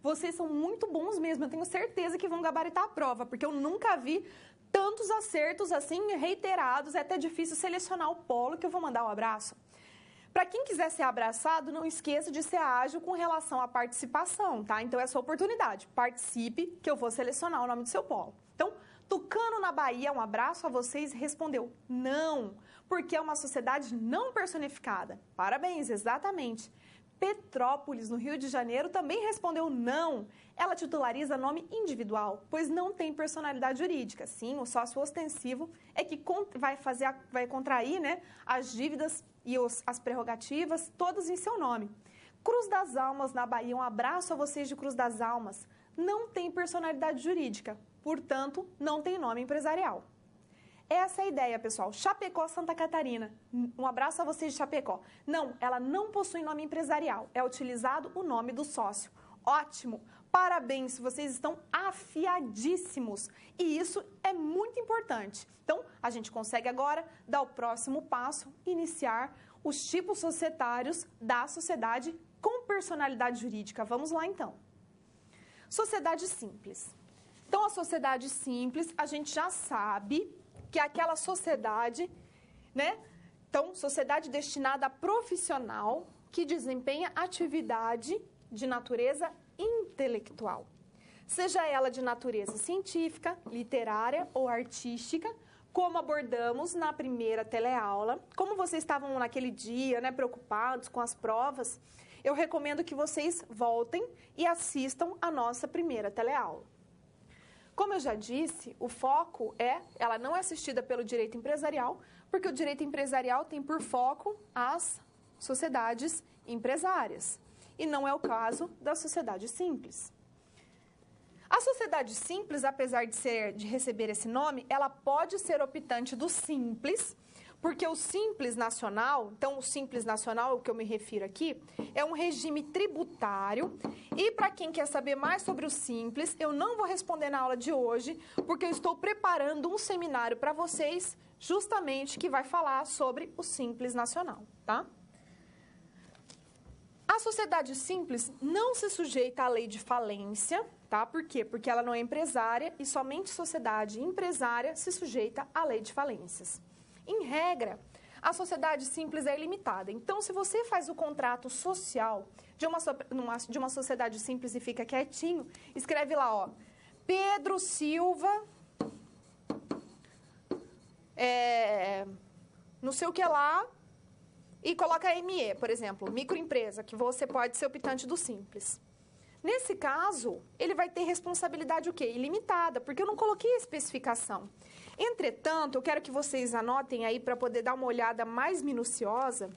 Vocês são muito bons mesmo, eu tenho certeza que vão gabaritar a prova, porque eu nunca vi tantos acertos assim reiterados, é até difícil selecionar o polo que eu vou mandar o abraço. Para quem quiser ser abraçado, não esqueça de ser ágil com relação à participação, tá? Então, é a sua oportunidade. Participe, que eu vou selecionar o nome do seu polo. Então, Tucano, na Bahia, um abraço a vocês, respondeu não, porque é uma sociedade não personificada. Parabéns, exatamente. Petrópolis, no Rio de Janeiro, também respondeu não. Ela titulariza nome individual, pois não tem personalidade jurídica. Sim, o sócio ostensivo é que vai contrair, né, as dívidas e as prerrogativas, todas em seu nome. Cruz das Almas, na Bahia, um abraço a vocês de Cruz das Almas. Não tem personalidade jurídica, portanto, não tem nome empresarial. Essa é a ideia, pessoal. Chapecó, Santa Catarina. Um abraço a vocês de Chapecó. Não, ela não possui nome empresarial. É utilizado o nome do sócio. Ótimo! Parabéns, vocês estão afiadíssimos. E isso é muito importante. Então, a gente consegue agora dar o próximo passo, iniciar os tipos societários da sociedade com personalidade jurídica. Vamos lá, então. Sociedade simples. Então, a sociedade simples, a gente já sabe que é aquela sociedade, né? Então, sociedade destinada a profissional que desempenha atividade de natureza intelectual. Seja ela de natureza científica, literária ou artística, como abordamos na primeira teleaula. Como vocês estavam naquele dia, né, preocupados com as provas, eu recomendo que vocês voltem e assistam a nossa primeira teleaula. Como eu já disse, o foco ela não é assistida pelo direito empresarial, porque o direito empresarial tem por foco as sociedades empresárias, e não é o caso da sociedade simples. A sociedade simples, apesar de receber esse nome, ela pode ser optante do simples, Porque o Simples Nacional, então o Simples Nacional, o que eu me refiro aqui, é um regime tributário. E para quem quer saber mais sobre o Simples, eu não vou responder na aula de hoje, porque eu estou preparando um seminário para vocês, justamente que vai falar sobre o Simples Nacional, tá? A sociedade simples não se sujeita à lei de falência, tá? Por quê? Porque ela não é empresária e somente sociedade empresária se sujeita à lei de falências. Em regra, a sociedade simples é ilimitada. Então, se você faz o contrato social de uma sociedade simples e fica quietinho, escreve lá, ó, Pedro Silva, não sei o que lá, e coloca ME, por exemplo, microempresa, que você pode ser optante do Simples. Nesse caso, ele vai ter responsabilidade o quê? Ilimitada, porque eu não coloquei a especificação. Entretanto, eu quero que vocês anotem aí para poder dar uma olhada mais minuciosa,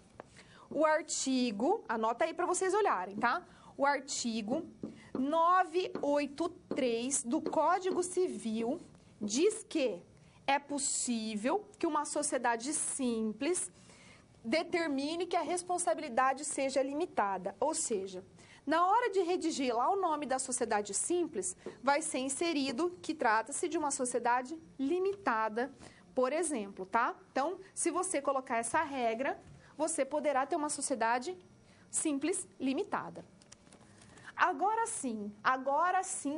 o artigo, anota aí para vocês olharem, tá? O artigo 983 do Código Civil diz que é possível que uma sociedade simples determine que a responsabilidade seja limitada, ou seja, na hora de redigir lá o nome da sociedade simples, vai ser inserido que trata-se de uma sociedade limitada, por exemplo, tá? Então, se você colocar essa regra, você poderá ter uma sociedade simples limitada. Agora sim,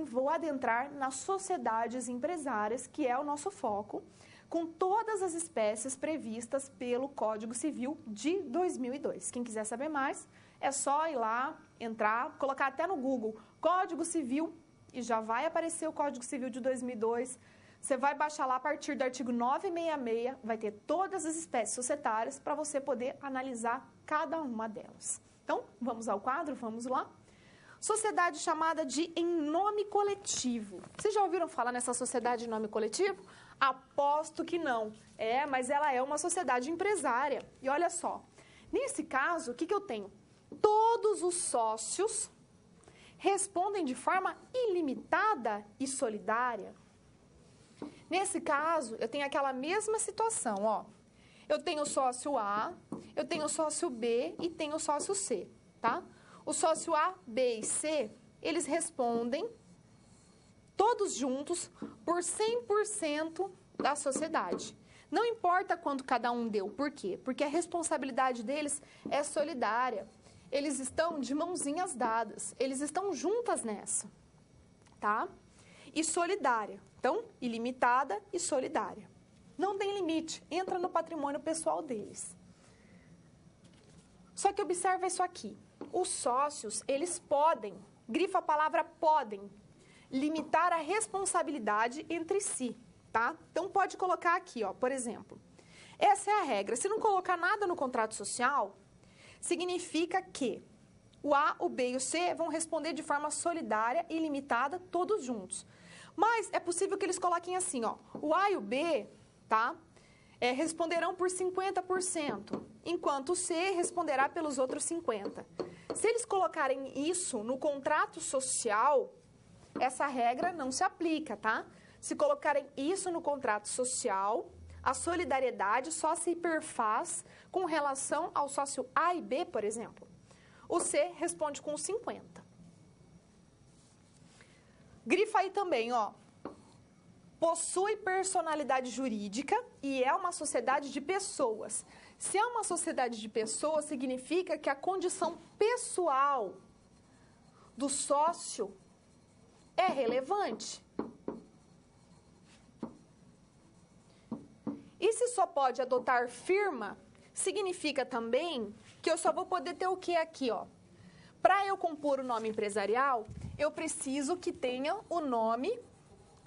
vou adentrar nas sociedades empresárias, que é o nosso foco, com todas as espécies previstas pelo Código Civil de 2002. Quem quiser saber mais, é só ir lá, entrar, colocar até no Google Código Civil e já vai aparecer o Código Civil de 2002. Você vai baixar lá a partir do artigo 966, vai ter todas as espécies societárias para você poder analisar cada uma delas. Então, vamos ao quadro, vamos lá. Sociedade chamada de em nome coletivo. Vocês já ouviram falar nessa sociedade em nome coletivo? Aposto que não. Mas ela é uma sociedade empresária. E olha só, nesse caso, o que eu tenho? Todos os sócios respondem de forma ilimitada e solidária. Nesse caso, eu tenho aquela mesma situação, ó. Eu tenho o sócio A, eu tenho o sócio B e tenho o sócio C, tá? O sócio A, B e C, eles respondem todos juntos por 100% da sociedade. Não importa quanto cada um deu. Por quê? Porque a responsabilidade deles é solidária. Eles estão de mãozinhas dadas. Eles estão juntas nessa, tá? E solidária. Então, ilimitada e solidária. Não tem limite. Entra no patrimônio pessoal deles. Só que observa isso aqui. Os sócios, eles podem, grifa a palavra podem, limitar a responsabilidade entre si, tá? Então, pode colocar aqui, ó, por exemplo, essa é a regra. Se não colocar nada no contrato social, significa que o A, o B e o C vão responder de forma solidária e ilimitada, todos juntos. Mas é possível que eles coloquem assim, ó, o A e o B, tá? Responderão por 50%, enquanto o C responderá pelos outros 50%. Se eles colocarem isso no contrato social, essa regra não se aplica, tá? Se colocarem isso no contrato social, a solidariedade só se perfaz com relação ao sócio A e B, por exemplo. O C responde com 50%. Grifa aí também, ó. Possui personalidade jurídica e é uma sociedade de pessoas. Se é uma sociedade de pessoas, significa que a condição pessoal do sócio é relevante. E se só pode adotar firma, significa também que eu só vou poder ter o que aqui, ó? Para eu compor o nome empresarial, eu preciso que tenha o nome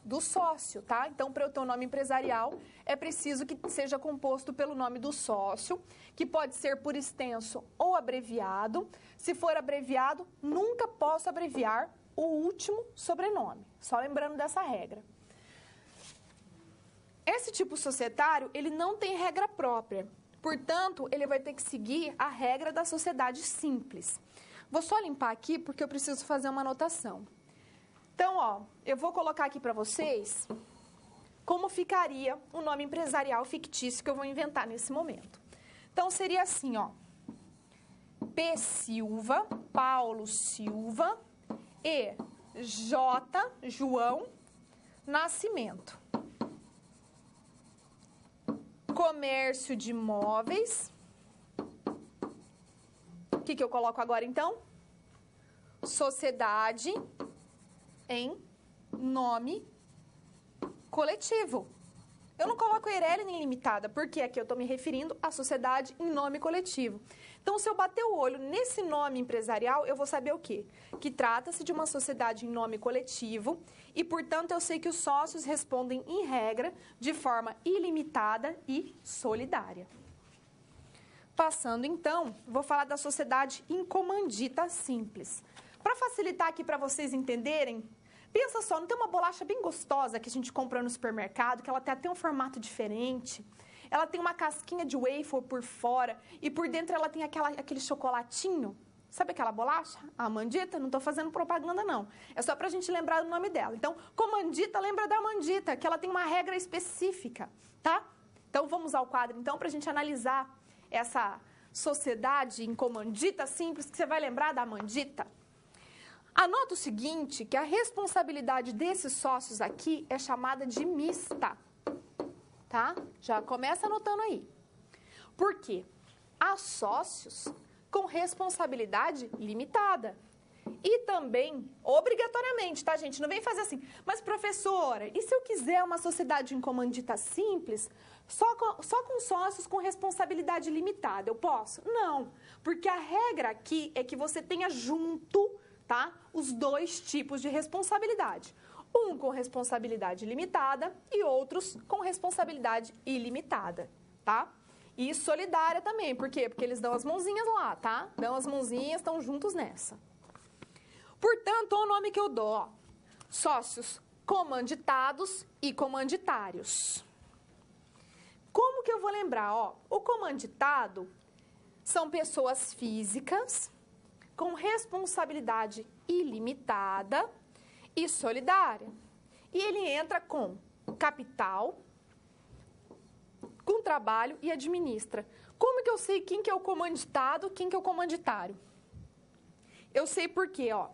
do sócio, tá? Então, para eu ter um nome empresarial, é preciso que seja composto pelo nome do sócio, que pode ser por extenso ou abreviado. Se for abreviado, nunca posso abreviar o último sobrenome. Só lembrando dessa regra. Esse tipo societário, ele não tem regra própria. Portanto, ele vai ter que seguir a regra da sociedade simples. Vou só limpar aqui porque eu preciso fazer uma anotação. Então, ó, eu vou colocar aqui para vocês como ficaria o nome empresarial fictício que eu vou inventar nesse momento. Então, seria assim, ó. P. Silva, Paulo Silva e J. João Nascimento. Comércio de imóveis. O que eu coloco agora, então? Sociedade em nome coletivo. Eu não coloco Eireli nem limitada, porque aqui eu estou me referindo à sociedade em nome coletivo. Então, se eu bater o olho nesse nome empresarial, eu vou saber o quê? Que trata-se de uma sociedade em nome coletivo e, portanto, eu sei que os sócios respondem, em regra, de forma ilimitada e solidária. Passando, então, vou falar da sociedade em comandita simples. Para facilitar aqui para vocês entenderem, pensa só, não tem uma bolacha bem gostosa que a gente compra no supermercado, que ela tem até um formato diferente? Ela tem uma casquinha de wafer por fora e por dentro ela tem aquele chocolatinho. Sabe aquela bolacha? A Mandita? Não estou fazendo propaganda, não. É só para a gente lembrar do nome dela. Então, comandita, lembra da Mandita, que ela tem uma regra específica, tá? Então, vamos ao quadro, então, para a gente analisar essa sociedade em comandita simples, que você vai lembrar da Mandita. Anota o seguinte, que a responsabilidade desses sócios aqui é chamada de mista, tá? Já começa anotando aí. Por quê? Há sócios com responsabilidade limitada. E também, obrigatoriamente, tá, gente? Não vem fazer assim, mas professora, e se eu quiser uma sociedade em comandita simples, só com sócios com responsabilidade limitada, eu posso? Não, porque a regra aqui é que você tenha junto, tá, os dois tipos de responsabilidade. Um com responsabilidade limitada e outros com responsabilidade ilimitada, tá? E solidária também, por quê? Porque eles dão as mãozinhas lá, tá? Dão as mãozinhas, estão juntos nessa. Portanto, o nome que eu dou, ó, sócios comanditados e comanditários. Como que eu vou lembrar? Ó, o comanditado são pessoas físicas com responsabilidade ilimitada e solidária. E ele entra com capital, com trabalho e administra. Como que eu sei quem que é o comanditado, quem que é o comanditário? Eu sei por quê, ó.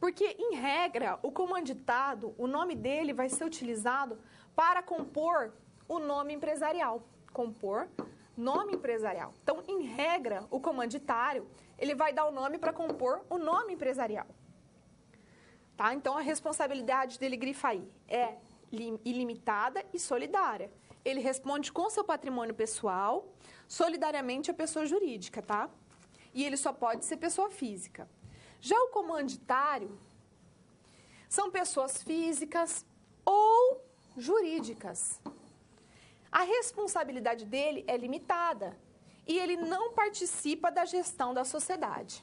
Porque, em regra, o comanditado, o nome dele vai ser utilizado para compor o nome empresarial. Compor nome empresarial. Então, em regra, o comanditário, ele vai dar o nome para compor o nome empresarial. Tá? Então, a responsabilidade dele, grifa aí, é ilimitada e solidária. Ele responde com seu patrimônio pessoal, solidariamente a pessoa jurídica, tá? E ele só pode ser pessoa física. Já o comanditário são pessoas físicas ou jurídicas. A responsabilidade dele é limitada e ele não participa da gestão da sociedade.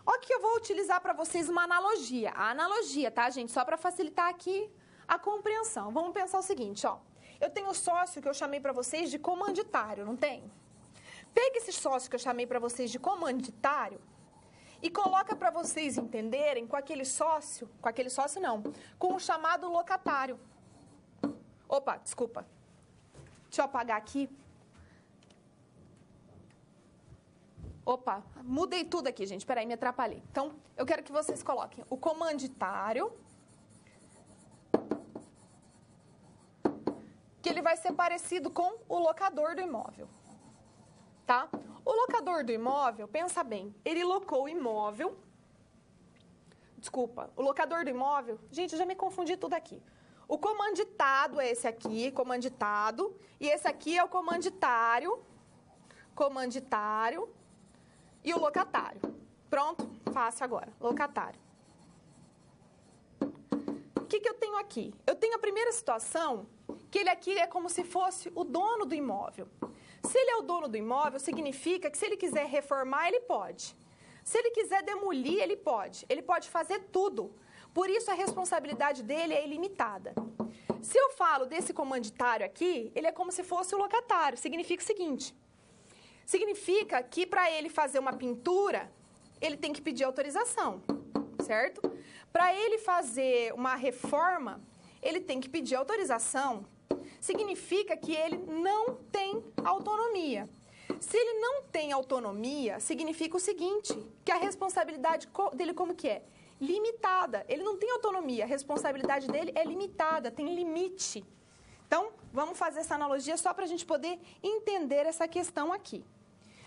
Ó, que eu vou utilizar para vocês uma analogia. A analogia, tá, gente? Só para facilitar aqui a compreensão. Vamos pensar o seguinte, ó. Eu tenho o sócio que eu chamei para vocês de comanditário, não tem? Pega esse sócio que eu chamei para vocês de comanditário e coloca para vocês entenderem com aquele sócio não, com o chamado locatário. Opa, desculpa. Deixa eu apagar aqui. Opa, mudei tudo aqui, gente. Peraí, me atrapalhei. Então, eu quero que vocês coloquem o comanditário, que ele vai ser parecido com o locador do imóvel, tá? O locador do imóvel, pensa bem, ele locou o imóvel, desculpa, o locador do imóvel, gente, eu já me confundi tudo aqui. O comanditado é esse aqui, comanditado, e esse aqui é o comanditário, e o locatário. Pronto? Fácil agora, locatário. O que eu tenho aqui? Eu tenho a primeira situação, que ele aqui é como se fosse o dono do imóvel. Se ele é o dono do imóvel, significa que se ele quiser reformar, ele pode. Se ele quiser demolir, ele pode. Ele pode fazer tudo. Por isso, a responsabilidade dele é ilimitada. Se eu falo desse comanditário aqui, ele é como se fosse o locatário. Significa o seguinte. Significa que para ele fazer uma pintura, ele tem que pedir autorização, certo? Para ele fazer uma reforma, ele tem que pedir autorização, significa que ele não tem autonomia. Se ele não tem autonomia, significa o seguinte, que a responsabilidade dele como que é? Limitada. Ele não tem autonomia, a responsabilidade dele é limitada, tem limite. Então, vamos fazer essa analogia só para a gente poder entender essa questão aqui.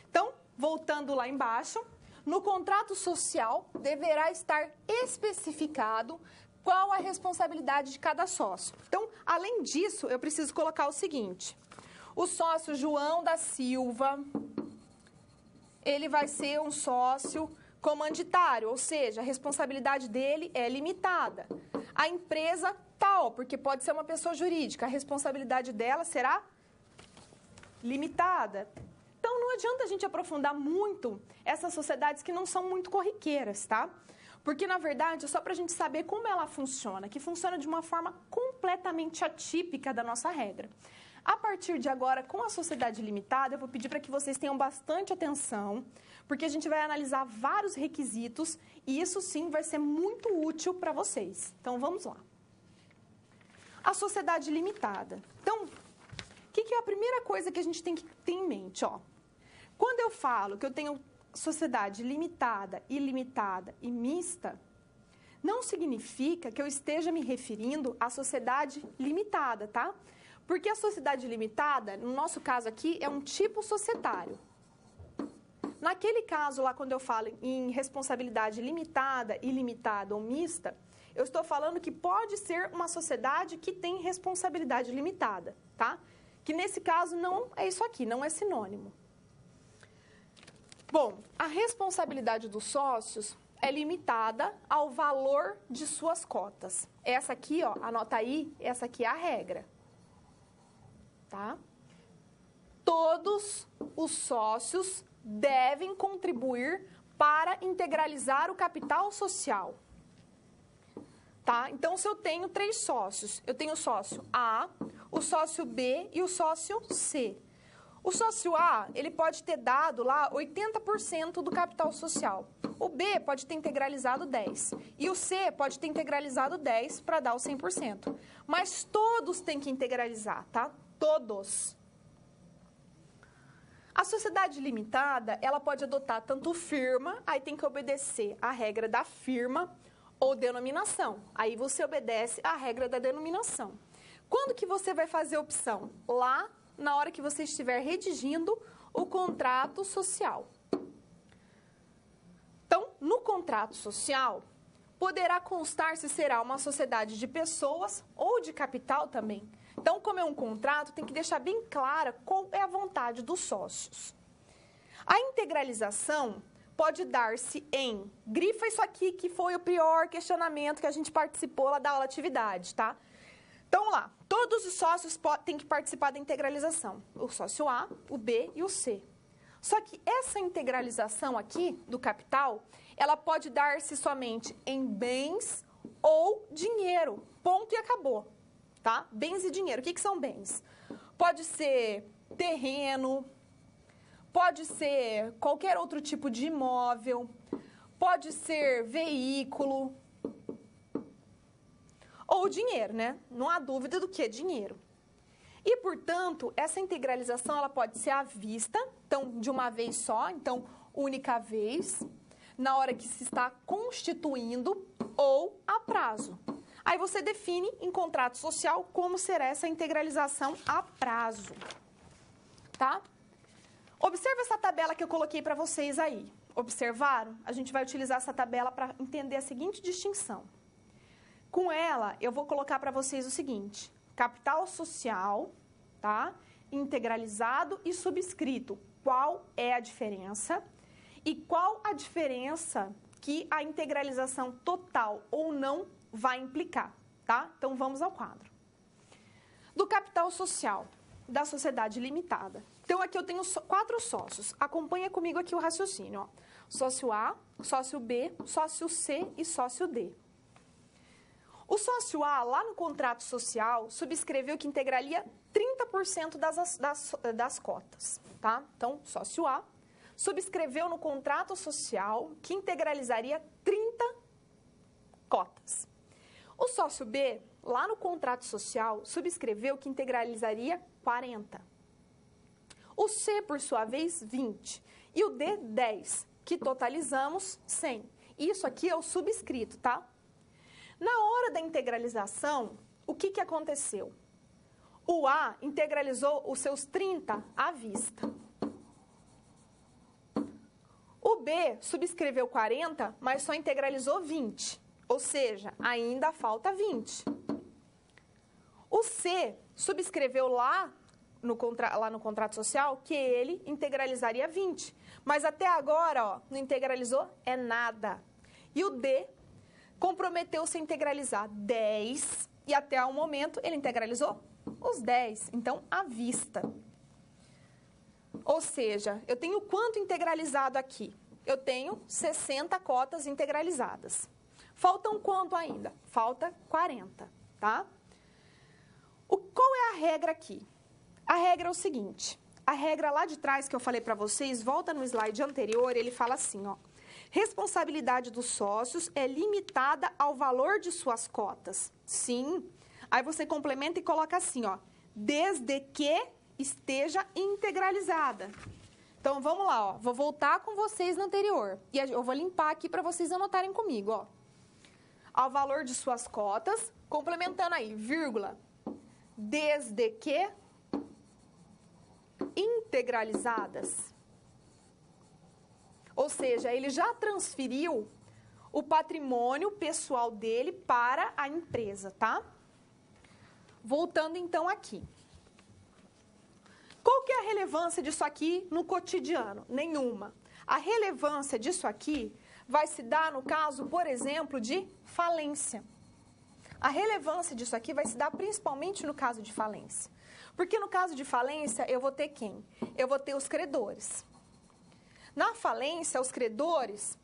Então, voltando lá embaixo, no contrato social deverá estar especificado qual a responsabilidade de cada sócio. Então, além disso, eu preciso colocar o seguinte: o sócio João da Silva, ele vai ser um sócio comanditário, ou seja, a responsabilidade dele é limitada. A empresa tal, porque pode ser uma pessoa jurídica, a responsabilidade dela será limitada. Então, não adianta a gente aprofundar muito essas sociedades que não são muito corriqueiras, tá? Porque, na verdade, é só para a gente saber como ela funciona, que funciona de uma forma completamente atípica da nossa regra. A partir de agora, com a sociedade limitada, eu vou pedir para que vocês tenham bastante atenção, porque a gente vai analisar vários requisitos e isso sim vai ser muito útil para vocês. Então, vamos lá. A sociedade limitada. Então, o que é a primeira coisa que a gente tem que ter em mente? Ó, quando eu falo que eu tenho sociedade limitada, ilimitada e mista, não significa que eu esteja me referindo à sociedade limitada, tá? Porque a sociedade limitada, no nosso caso aqui, é um tipo societário. Naquele caso lá, quando eu falo em responsabilidade limitada, ilimitada ou mista, eu estou falando que pode ser uma sociedade que tem responsabilidade limitada, tá? Que nesse caso não é isso aqui, não é sinônimo. Bom, a responsabilidade dos sócios é limitada ao valor de suas cotas. Essa aqui, ó, anota aí, essa aqui é a regra. Tá? Todos os sócios devem contribuir para integralizar o capital social. Tá? Então, se eu tenho 3 sócios, eu tenho o sócio A, o sócio B e o sócio C. O sócio A, ele pode ter dado lá 80% do capital social. O B pode ter integralizado 10%. E o C pode ter integralizado 10% para dar o 100%. Mas todos têm que integralizar, tá? Todos. A sociedade limitada, ela pode adotar tanto firma, aí tem que obedecer a regra da firma, ou denominação. Aí você obedece a regra da denominação. Quando que você vai fazer a opção? Lá na hora que você estiver redigindo o contrato social. Então, no contrato social, poderá constar se será uma sociedade de pessoas ou de capital também. Então, como é um contrato, tem que deixar bem clara qual é a vontade dos sócios. A integralização pode dar-se em... Grifa isso aqui que foi o pior questionamento que a gente participou lá da aula atividade, tá? Então, lá, todos os sócios têm que participar da integralização. O sócio A, o B e o C. Só que essa integralização aqui, do capital, ela pode dar-se somente em bens ou dinheiro. Ponto e acabou. Tá? Bens e dinheiro. O que são bens? Pode ser terreno, pode ser qualquer outro tipo de imóvel, pode ser veículo... ou dinheiro, né? Não há dúvida do que é dinheiro. E, portanto, essa integralização ela pode ser à vista, então, de uma vez só, então, única vez, na hora que se está constituindo, ou a prazo. Aí você define em contrato social como será essa integralização a prazo. Tá? Observe essa tabela que eu coloquei para vocês aí. Observaram? A gente vai utilizar essa tabela para entender a seguinte distinção. Com ela, eu vou colocar para vocês o seguinte: capital social, tá? Integralizado e subscrito. Qual é a diferença? E qual a diferença que a integralização total ou não vai implicar, tá? Então, vamos ao quadro. Do capital social, da sociedade limitada. Então, aqui eu tenho 4 sócios. Acompanha comigo aqui o raciocínio, ó. Sócio A, sócio B, sócio C e sócio D. O sócio A, lá no contrato social, subscreveu que integraria 30% das cotas, tá? Então, sócio A subscreveu no contrato social que integralizaria 30 cotas. O sócio B, lá no contrato social, subscreveu que integralizaria 40. O C, por sua vez, 20. E o D, 10, que totalizamos 100. Isso aqui é o subscrito, tá? Na hora da integralização, o que aconteceu? O A integralizou os seus 30 à vista. O B subscreveu 40, mas só integralizou 20. Ou seja, ainda falta 20. O C subscreveu lá no contrato social que ele integralizaria 20. Mas até agora, ó, não integralizou é nada. E o D comprometeu-se a integralizar 10 e até o momento ele integralizou os 10. Então, à vista. Ou seja, eu tenho quanto integralizado aqui? Eu tenho 60 cotas integralizadas. Faltam quanto ainda? Falta 40, tá? Qual é a regra aqui? A regra é o seguinte, a regra lá de trás que eu falei para vocês, volta no slide anterior, ele fala assim, ó. Responsabilidade dos sócios é limitada ao valor de suas cotas. Sim. Aí você complementa e coloca assim, ó. Desde que esteja integralizada. Então, vamos lá, ó. Vou voltar com vocês no anterior. E eu vou limpar aqui para vocês anotarem comigo, ó. Ao valor de suas cotas, complementando aí, vírgula. Desde que integralizadas. Ou seja, ele já transferiu o patrimônio pessoal dele para a empresa, tá? Voltando então aqui. Qual que é a relevância disso aqui no cotidiano? Nenhuma. A relevância disso aqui vai se dar no caso, por exemplo, de falência. A relevância disso aqui vai se dar principalmente no caso de falência. Porque no caso de falência, eu vou ter quem? Eu vou ter os credores. Na falência, os credores,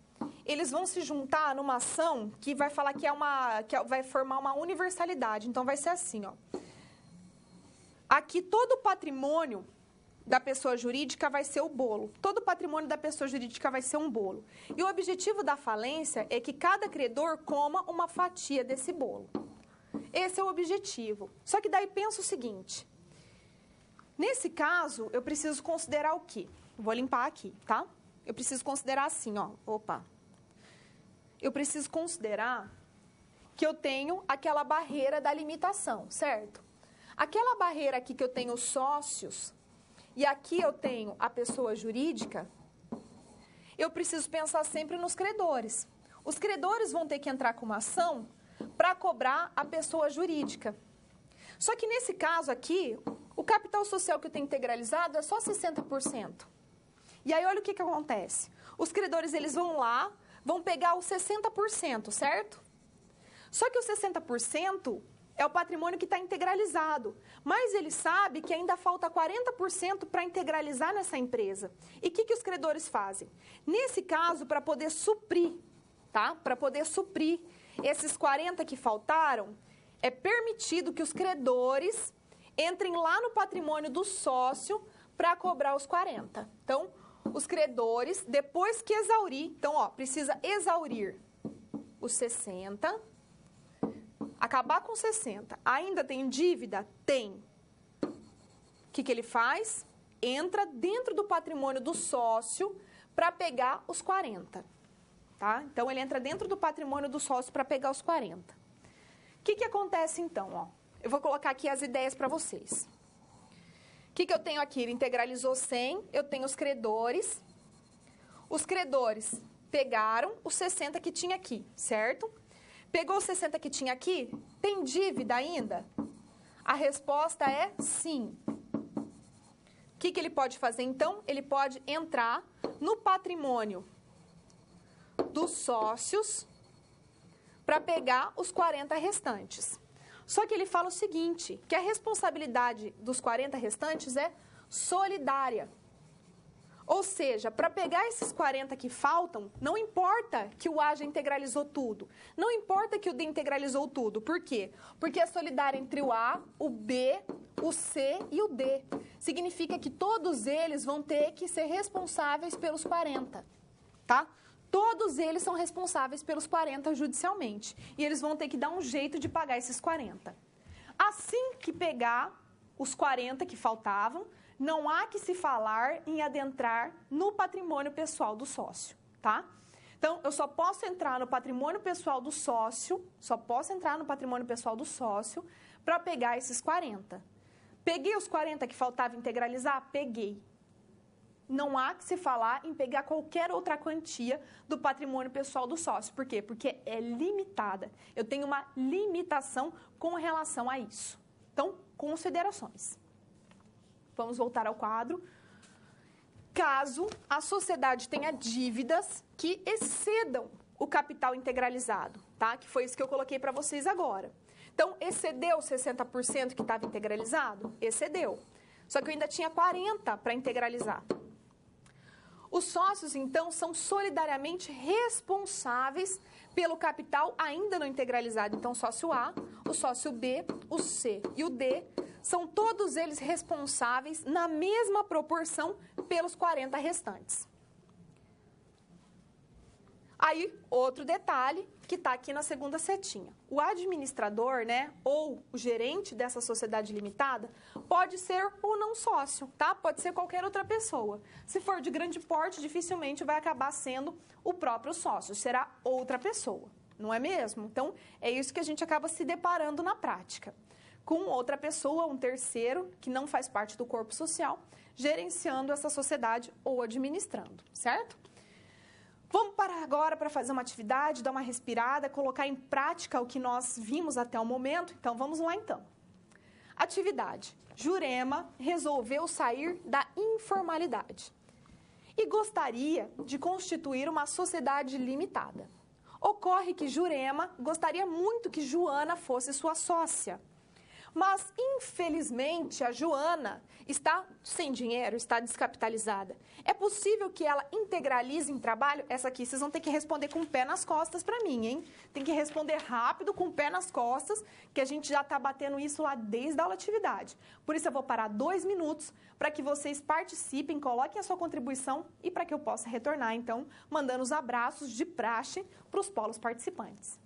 eles vão se juntar numa ação que vai falar que vai formar uma universalidade. Então, vai ser assim, ó. Aqui, todo o patrimônio da pessoa jurídica vai ser o bolo. Todo o patrimônio da pessoa jurídica vai ser um bolo. E o objetivo da falência é que cada credor coma uma fatia desse bolo. Esse é o objetivo. Só que daí pensa o seguinte. Nesse caso, eu preciso considerar o quê? Vou limpar aqui, tá? Eu preciso considerar assim, ó. Opa. Eu preciso considerar que eu tenho aquela barreira da limitação, certo? Aquela barreira aqui que eu tenho os sócios e aqui eu tenho a pessoa jurídica, eu preciso pensar sempre nos credores. Os credores vão ter que entrar com uma ação para cobrar a pessoa jurídica. Só que nesse caso aqui, o capital social que eu tenho integralizado é só 60%. E aí, olha o que acontece. Os credores, eles vão lá, vão pegar os 60%, certo? Só que os 60% é o patrimônio que está integralizado. Mas ele sabe que ainda falta 40% para integralizar nessa empresa. E o que os credores fazem? Nesse caso, para poder suprir, tá? Para poder suprir esses 40 que faltaram, é permitido que os credores entrem lá no patrimônio do sócio para cobrar os 40. Então, os credores, depois que exaurir, então, ó, precisa exaurir os 60, acabar com 60. Ainda tem dívida? Tem. O que ele faz? Entra dentro do patrimônio do sócio para pegar os 40. Tá? Então, ele entra dentro do patrimônio do sócio para pegar os 40. O que acontece, então? Ó? Eu vou colocar aqui as ideias para vocês. O que eu tenho aqui? Ele integralizou 100, eu tenho os credores. Os credores pegaram os 60 que tinha aqui, certo? Pegou os 60 que tinha aqui? Tem dívida ainda? A resposta é sim. O que ele pode fazer, então? Ele pode entrar no patrimônio dos sócios para pegar os 40 restantes. Só que ele fala o seguinte, que a responsabilidade dos 40 restantes é solidária. Ou seja, para pegar esses 40 que faltam, não importa que o A já integralizou tudo. Não importa que o D integralizou tudo. Por quê? Porque é solidária entre o A, o B, o C e o D. Significa que todos eles vão ter que ser responsáveis pelos 40. Tá? todos eles são responsáveis pelos 40 judicialmente. E eles vão ter que dar um jeito de pagar esses 40. Assim que pegar os 40 que faltavam, não há que se falar em adentrar no patrimônio pessoal do sócio, tá? Então, eu só posso entrar no patrimônio pessoal do sócio, para pegar esses 40. Peguei os 40 que faltava integralizar? Peguei. Não há que se falar em pegar qualquer outra quantia do patrimônio pessoal do sócio. Por quê? Porque é limitada. Eu tenho uma limitação com relação a isso. Então, considerações. Vamos voltar ao quadro. Caso a sociedade tenha dívidas que excedam o capital integralizado, tá? Que foi isso que eu coloquei para vocês agora. Então, excedeu 60% que estava integralizado? Excedeu. Só que eu ainda tinha 40% para integralizar. Os sócios, então, são solidariamente responsáveis pelo capital ainda não integralizado. Então, o sócio A, o sócio B, o C e o D são todos eles responsáveis na mesma proporção pelos 40 restantes. Aí, outro detalhe que está aqui na segunda setinha. O administrador, né, ou o gerente dessa sociedade limitada pode ser ou não sócio, tá? Pode ser qualquer outra pessoa. Se for de grande porte, dificilmente vai acabar sendo o próprio sócio, será outra pessoa, não é mesmo? Então, é isso que a gente acaba se deparando na prática. Com outra pessoa, um terceiro, que não faz parte do corpo social, gerenciando essa sociedade ou administrando, certo? Vamos parar agora para fazer uma atividade, dar uma respirada, colocar em prática o que nós vimos até o momento. Então, vamos lá então. Atividade. Jurema resolveu sair da informalidade e gostaria de constituir uma sociedade limitada. Ocorre que Jurema gostaria muito que Joana fosse sua sócia. Mas, infelizmente, a Joana está sem dinheiro, está descapitalizada. É possível que ela integralize em trabalho? Essa aqui vocês vão ter que responder com o pé nas costas para mim, hein? Tem que responder rápido, com o pé nas costas, que a gente já está batendo isso lá desde a aula atividade. Por isso, eu vou parar 2 minutos para que vocês participem, coloquem a sua contribuição e para que eu possa retornar, então, mandando os abraços de praxe para os polos participantes.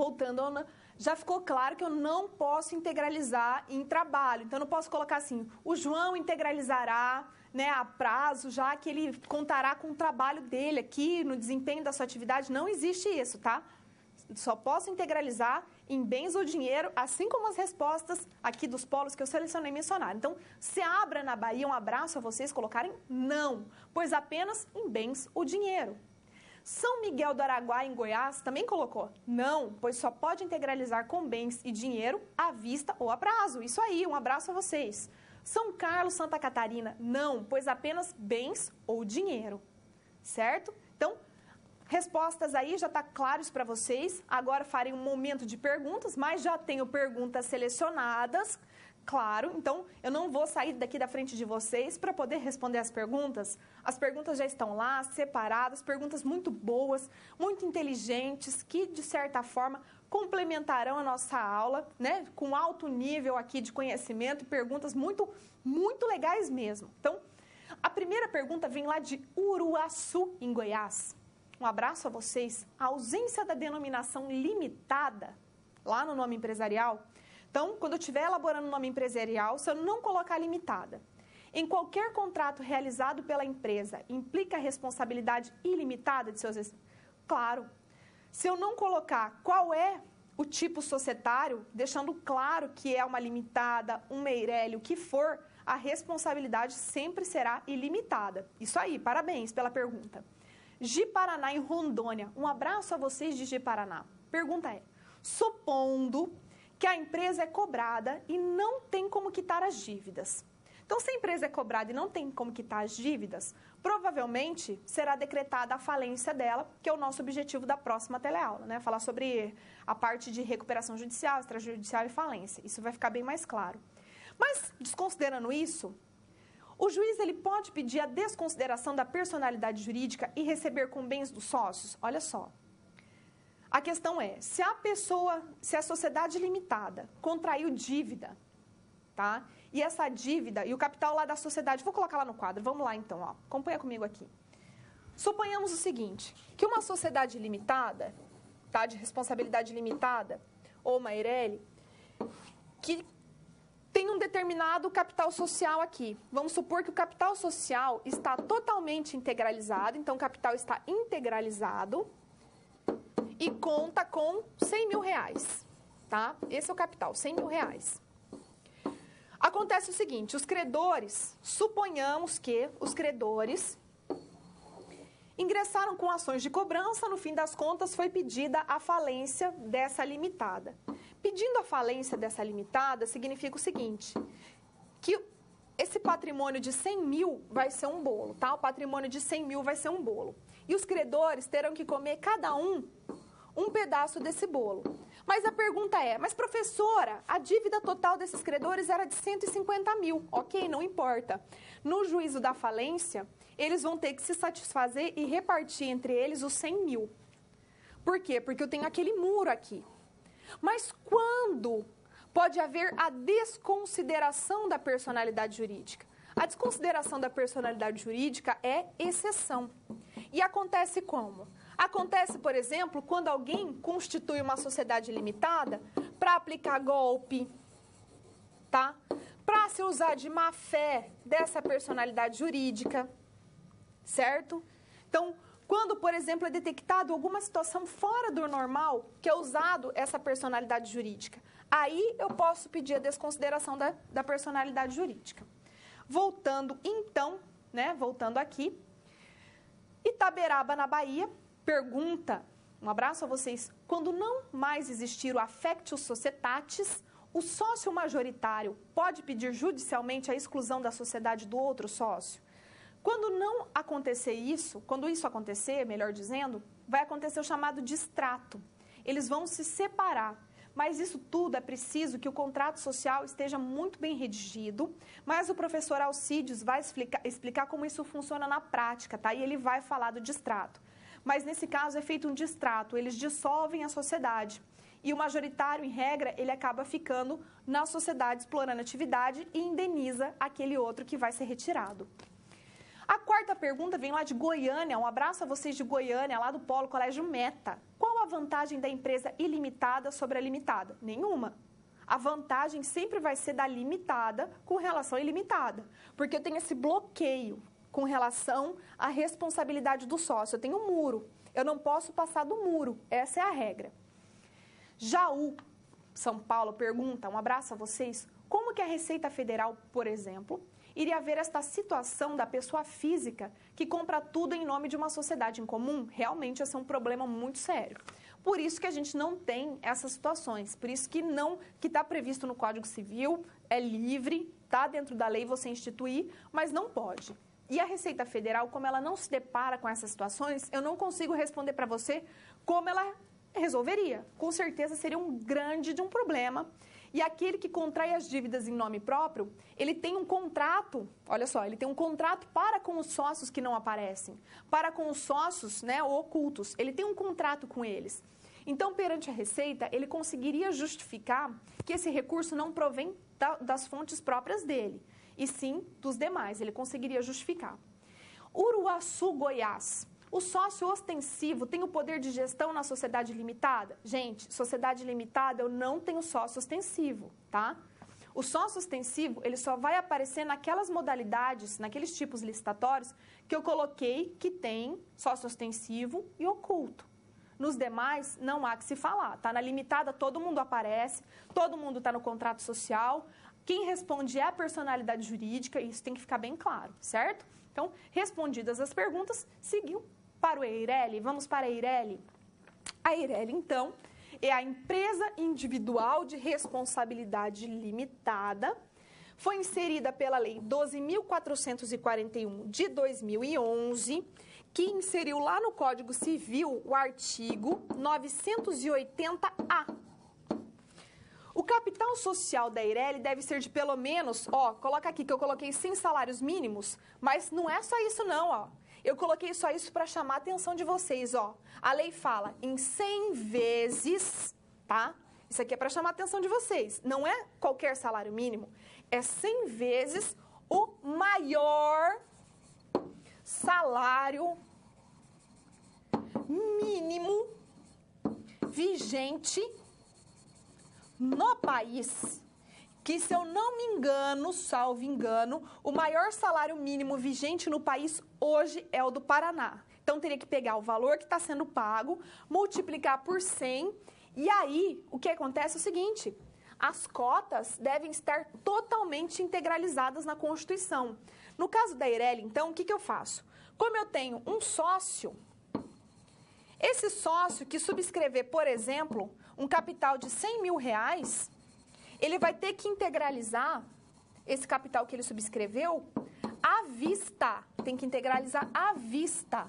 voltando, já ficou claro que eu não posso integralizar em trabalho. Então, eu não posso colocar assim, o João integralizará, né, a prazo, já que ele contará com o trabalho dele aqui, no desempenho da sua atividade. Não existe isso, tá? Só posso integralizar em bens ou dinheiro, assim como as respostas aqui dos polos que eu selecionei mencionaram. Então, se abra na Bahia, um abraço a vocês colocarem não, pois apenas em bens ou dinheiro. São Miguel do Araguaia, em Goiás, também colocou não, pois só pode integralizar com bens e dinheiro à vista ou a prazo. Isso aí, um abraço a vocês. São Carlos, Santa Catarina, não, pois apenas bens ou dinheiro, certo? Então, respostas aí já está claros para vocês. Agora farei um momento de perguntas, mas já tenho perguntas selecionadas, claro. Então, eu não vou sair daqui da frente de vocês para poder responder as perguntas. As perguntas já estão lá, separadas, perguntas muito boas, muito inteligentes, que, de certa forma, complementarão a nossa aula, né? Com alto nível aqui de conhecimento e perguntas muito, muito legais mesmo. Então, a primeira pergunta vem lá de Uruaçu, em Goiás. Um abraço a vocês. A ausência da denominação limitada, lá no nome empresarial. Então, quando eu estiver elaborando o nome empresarial, se eu não colocar limitada, em qualquer contrato realizado pela empresa, implica a responsabilidade ilimitada de seus... Claro. Se eu não colocar qual é o tipo societário, deixando claro que é uma limitada, um Meirelli, o que for, a responsabilidade sempre será ilimitada. Isso aí, parabéns pela pergunta. Ji-Paraná, em Rondônia. Um abraço a vocês de Ji-Paraná. Pergunta é, supondo que a empresa é cobrada e não tem como quitar as dívidas. Então, se a empresa é cobrada e não tem como quitar as dívidas, provavelmente será decretada a falência dela, que é o nosso objetivo da próxima teleaula, né? Falar sobre a parte de recuperação judicial, extrajudicial e falência. Isso vai ficar bem mais claro. Mas, desconsiderando isso, o juiz ele pode pedir a desconsideração da personalidade jurídica e receber com bens dos sócios? Olha só. A questão é, se a sociedade limitada contraiu dívida, tá? E essa dívida e o capital lá da sociedade, vou colocar lá no quadro, vamos lá então, ó, acompanha comigo aqui. Suponhamos o seguinte, que uma sociedade limitada, tá, de responsabilidade limitada, ou Meirelli, que tem um determinado capital social aqui. Vamos supor que o capital social está totalmente integralizado, então o capital está integralizado e conta com 100 mil reais, tá? Esse é o capital, 100 mil reais. Acontece o seguinte, os credores, suponhamos que os credores ingressaram com ações de cobrança, no fim das contas foi pedida a falência dessa limitada. Pedindo a falência dessa limitada significa o seguinte, que esse patrimônio de 100 mil vai ser um bolo, tá? O patrimônio de 100 mil vai ser um bolo. E os credores terão que comer cada um pedaço desse bolo. Mas a pergunta é, mas professora, a dívida total desses credores era de 150 mil. Ok, não importa. No juízo da falência, eles vão ter que se satisfazer e repartir entre eles os 100 mil. Por quê? Porque eu tenho aquele muro aqui. Mas quando pode haver a desconsideração da personalidade jurídica? A desconsideração da personalidade jurídica é exceção. E acontece como? Acontece, por exemplo, quando alguém constitui uma sociedade limitada para aplicar golpe, tá? Para se usar de má fé dessa personalidade jurídica, certo? Então, quando, por exemplo, é detectado alguma situação fora do normal, que é usado essa personalidade jurídica, aí eu posso pedir a desconsideração da personalidade jurídica. Voltando, então, né? Voltando aqui, Itaberaba, na Bahia, pergunta, um abraço a vocês, quando não mais existir o affectio societatis, o sócio majoritário pode pedir judicialmente a exclusão da sociedade do outro sócio? Quando não acontecer isso, quando isso acontecer, melhor dizendo, vai acontecer o chamado distrato. Eles vão se separar. Mas isso tudo é preciso que o contrato social esteja muito bem redigido, mas o professor Alcides vai explicar como isso funciona na prática, tá? E ele vai falar do distrato. Mas nesse caso é feito um distrato, eles dissolvem a sociedade. E o majoritário, em regra, ele acaba ficando na sociedade explorando atividade e indeniza aquele outro que vai ser retirado. A quarta pergunta vem lá de Goiânia, um abraço a vocês de Goiânia, lá do Polo Colégio Meta. Qual a vantagem da empresa ilimitada sobre a limitada? Nenhuma. A vantagem sempre vai ser da limitada com relação à ilimitada, porque eu tenho esse bloqueio com relação à responsabilidade do sócio. Eu tenho um muro, eu não posso passar do muro, essa é a regra. Jaú, São Paulo, pergunta, um abraço a vocês, como que a Receita Federal, por exemplo, iria ver esta situação da pessoa física que compra tudo em nome de uma sociedade em comum? Realmente esse é um problema muito sério. Por isso que a gente não tem essas situações, por isso que está previsto no Código Civil, é livre, está dentro da lei você instituir, mas não pode. E a Receita Federal, como ela não se depara com essas situações, eu não consigo responder para você como ela resolveria. Com certeza seria um grande de um problema. E aquele que contrai as dívidas em nome próprio, ele tem um contrato, olha só, ele tem um contrato para com os sócios que não aparecem, para com os sócios, né, ocultos, ele tem um contrato com eles. Então, perante a Receita, ele conseguiria justificar que esse recurso não provém das fontes próprias dele, e sim dos demais, ele conseguiria justificar. Uruaçu, Goiás. O sócio ostensivo tem o poder de gestão na sociedade limitada? Gente, sociedade limitada eu não tenho sócio ostensivo, tá? O sócio ostensivo, ele só vai aparecer naquelas modalidades, naqueles tipos licitatórios que eu coloquei que tem sócio ostensivo e oculto. Nos demais, não há que se falar, tá? Na limitada, todo mundo aparece, todo mundo está no contrato social. Quem responde é a personalidade jurídica, isso tem que ficar bem claro, certo? Então, respondidas as perguntas, seguiu para o EIRELI. Vamos para a EIRELI. A EIRELI, então, é a Empresa Individual de Responsabilidade Limitada. Foi inserida pela Lei 12.441 de 2011, que inseriu lá no Código Civil o artigo 980-A. O capital social da EIRELI deve ser de pelo menos, ó, coloca aqui que eu coloquei 100 salários mínimos, mas não é só isso não, ó. Eu coloquei só isso para chamar a atenção de vocês, ó. A lei fala em 100 vezes, tá? Isso aqui é para chamar a atenção de vocês. Não é qualquer salário mínimo, é 100 vezes o maior salário mínimo vigente no país, que, se eu não me engano, salvo engano, o maior salário mínimo vigente no país hoje é o do Paraná. Então, teria que pegar o valor que está sendo pago, multiplicar por 100, e aí o que acontece é o seguinte: as cotas devem estar totalmente integralizadas na Constituição. No caso da EIRELI, então, o que eu faço? Como eu tenho um sócio, esse sócio que subscrever, por exemplo, um capital de 100 mil reais, ele vai ter que integralizar esse capital que ele subscreveu à vista. Tem que integralizar à vista.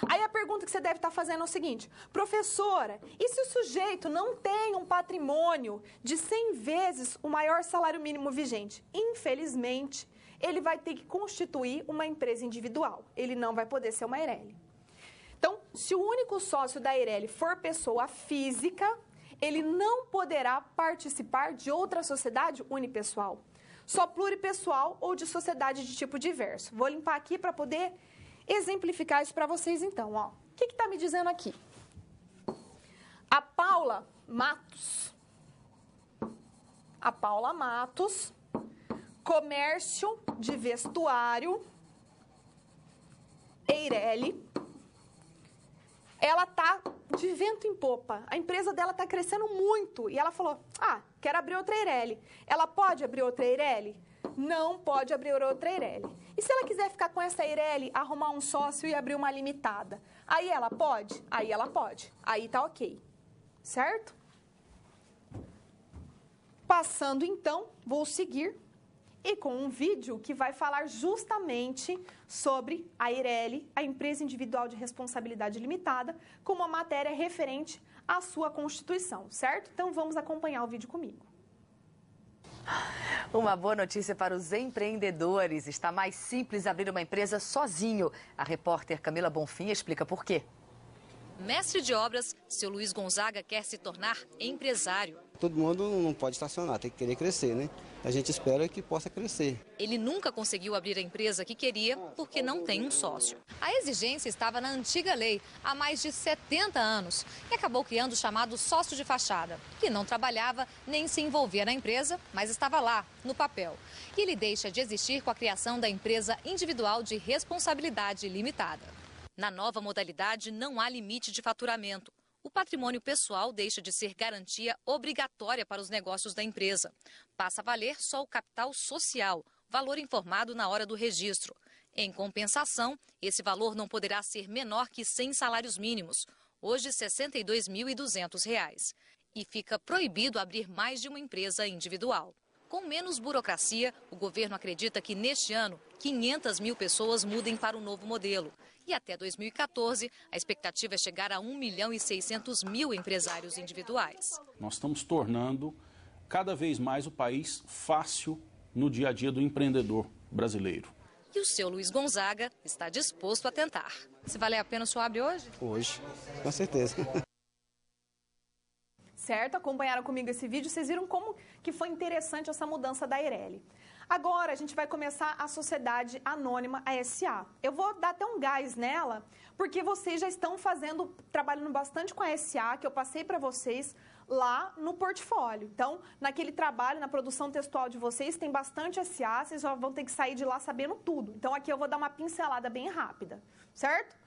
Aí a pergunta que você deve estar fazendo é o seguinte: professora, e se o sujeito não tem um patrimônio de 100 vezes o maior salário mínimo vigente? Infelizmente, ele vai ter que constituir uma empresa individual. Ele não vai poder ser uma EIRELI. Então, se o único sócio da EIRELI for pessoa física, ele não poderá participar de outra sociedade unipessoal, só pluripessoal ou de sociedade de tipo diverso. Vou limpar aqui para poder exemplificar isso para vocês, então. Ó. O que está me dizendo aqui? A Paula Matos, comércio de vestuário, EIRELI, ela está de vento em popa. A empresa dela está crescendo muito. E ela falou, quero abrir outra EIRELI. Ela pode abrir outra EIRELI? Não pode abrir outra EIRELI. E se ela quiser ficar com essa EIRELI, arrumar um sócio e abrir uma limitada? Aí ela pode? Aí ela pode. Aí tá ok. Certo? Passando então, vou seguir e com um vídeo que vai falar justamente sobre a EIRELI, a Empresa Individual de Responsabilidade Limitada, com uma matéria referente à sua Constituição, certo? Então, vamos acompanhar o vídeo comigo. Uma boa notícia para os empreendedores. Está mais simples abrir uma empresa sozinho. A repórter Camila Bonfim explica por quê. Mestre de obras, seu Luiz Gonzaga quer se tornar empresário. Todo mundo não pode estacionar, tem que querer crescer, né? A gente espera que possa crescer. Ele nunca conseguiu abrir a empresa que queria porque não tem um sócio. A exigência estava na antiga lei, há mais de 70 anos, e acabou criando o chamado sócio de fachada, que não trabalhava nem se envolvia na empresa, mas estava lá, no papel. E ele deixa de existir com a criação da empresa individual de responsabilidade limitada. Na nova modalidade, não há limite de faturamento. O patrimônio pessoal deixa de ser garantia obrigatória para os negócios da empresa. Passa a valer só o capital social, valor informado na hora do registro. Em compensação, esse valor não poderá ser menor que 100 salários mínimos, hoje R$ 62.200. E fica proibido abrir mais de uma empresa individual. Com menos burocracia, o governo acredita que neste ano 500 mil pessoas mudem para o novo modelo. E até 2014, a expectativa é chegar a 1.600.000 empresários individuais. Nós estamos tornando cada vez mais o país fácil no dia a dia do empreendedor brasileiro. E o seu Luiz Gonzaga está disposto a tentar. Se valer a pena, o senhor abre hoje? Hoje, com certeza. Certo? Acompanharam comigo esse vídeo, vocês viram como que foi interessante essa mudança da Eireli. Agora a gente vai começar a Sociedade Anônima, a SA. Eu vou dar até um gás nela, porque vocês já estão trabalhando bastante com a SA, que eu passei para vocês lá no portfólio. Então, naquele trabalho, na produção textual de vocês, tem bastante SA, vocês já vão ter que sair de lá sabendo tudo. Então, aqui eu vou dar uma pincelada bem rápida, certo?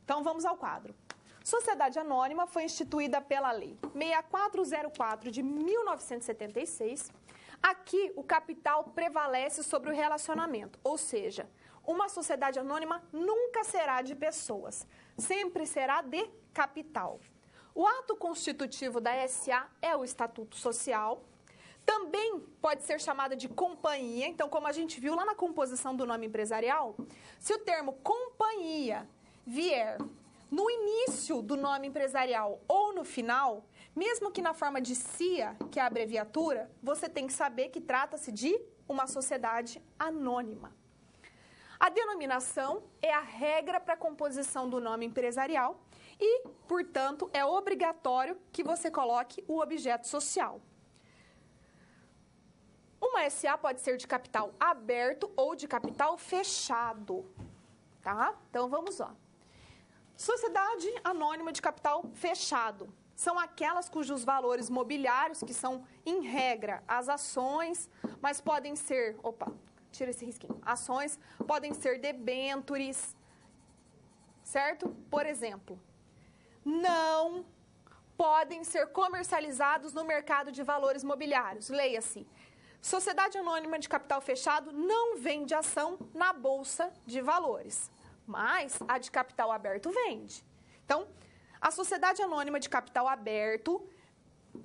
Então, vamos ao quadro. Sociedade Anônima foi instituída pela Lei 6404 de 1976. Aqui, o capital prevalece sobre o relacionamento, ou seja, uma sociedade anônima nunca será de pessoas, sempre será de capital. O ato constitutivo da SA é o Estatuto Social. Também pode ser chamada de companhia. Então, como a gente viu lá na composição do nome empresarial, se o termo companhia vier no início do nome empresarial ou no final, mesmo que na forma de CIA, que é a abreviatura, você tem que saber que trata-se de uma sociedade anônima. A denominação é a regra para a composição do nome empresarial e, portanto, é obrigatório que você coloque o objeto social. Uma SA pode ser de capital aberto ou de capital fechado, tá? Então, vamos lá. Sociedade anônima de capital fechado são aquelas cujos valores mobiliários, que são, em regra, as ações, mas podem ser... Opa, tira esse risquinho. Ações podem ser debêntures, certo? Por exemplo, não podem ser comercializados no mercado de valores mobiliários. Leia-se. Sociedade anônima de capital fechado não vende ação na Bolsa de Valores, mas a de capital aberto vende. Então, a sociedade anônima de capital aberto,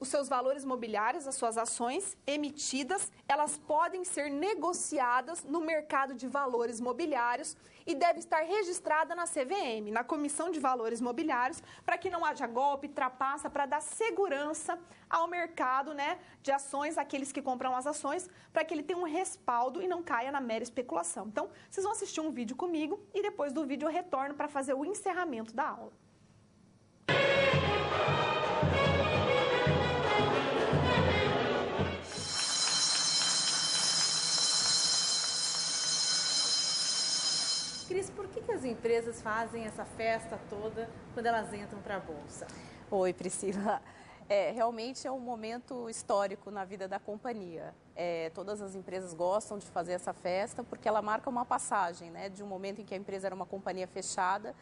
os seus valores mobiliários, as suas ações emitidas, elas podem ser negociadas no mercado de valores mobiliários e deve estar registrada na CVM, na Comissão de Valores Mobiliários, para que não haja golpe, trapaça, para dar segurança ao mercado, né, de ações, aqueles que compram as ações, para que ele tenha um respaldo e não caia na mera especulação. Então, vocês vão assistir um vídeo comigo e depois do vídeo eu retorno para fazer o encerramento da aula. Cris, por que as empresas fazem essa festa toda quando elas entram para a Bolsa? Oi, Priscila. Realmente é um momento histórico na vida da companhia. Todas as empresas gostam de fazer essa festa porque ela marca uma passagem, né, de um momento em que a empresa era uma companhia fechada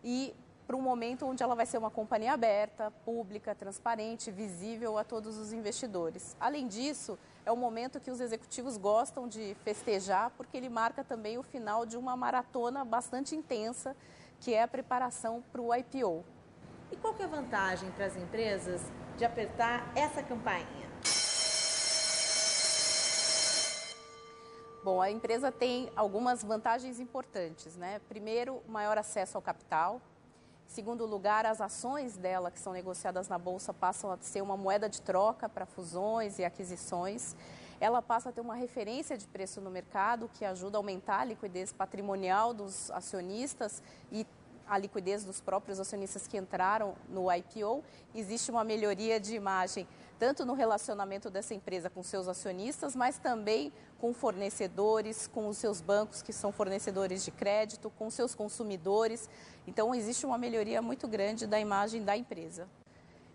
e para um momento onde ela vai ser uma companhia aberta, pública, transparente, visível a todos os investidores. Além disso, é um momento que os executivos gostam de festejar porque ele marca também o final de uma maratona bastante intensa, que é a preparação para o IPO. E qual que é a vantagem para as empresas de apertar essa campainha? Bom, a empresa tem algumas vantagens importantes, né? Primeiro, maior acesso ao capital. Segundo lugar, as ações dela que são negociadas na Bolsa passam a ser uma moeda de troca para fusões e aquisições. Ela passa a ter uma referência de preço no mercado que ajuda a aumentar a liquidez patrimonial dos acionistas e a liquidez dos próprios acionistas que entraram no IPO, existe uma melhoria de imagem, tanto no relacionamento dessa empresa com seus acionistas, mas também com fornecedores, com os seus bancos, que são fornecedores de crédito, com seus consumidores. Então, existe uma melhoria muito grande da imagem da empresa.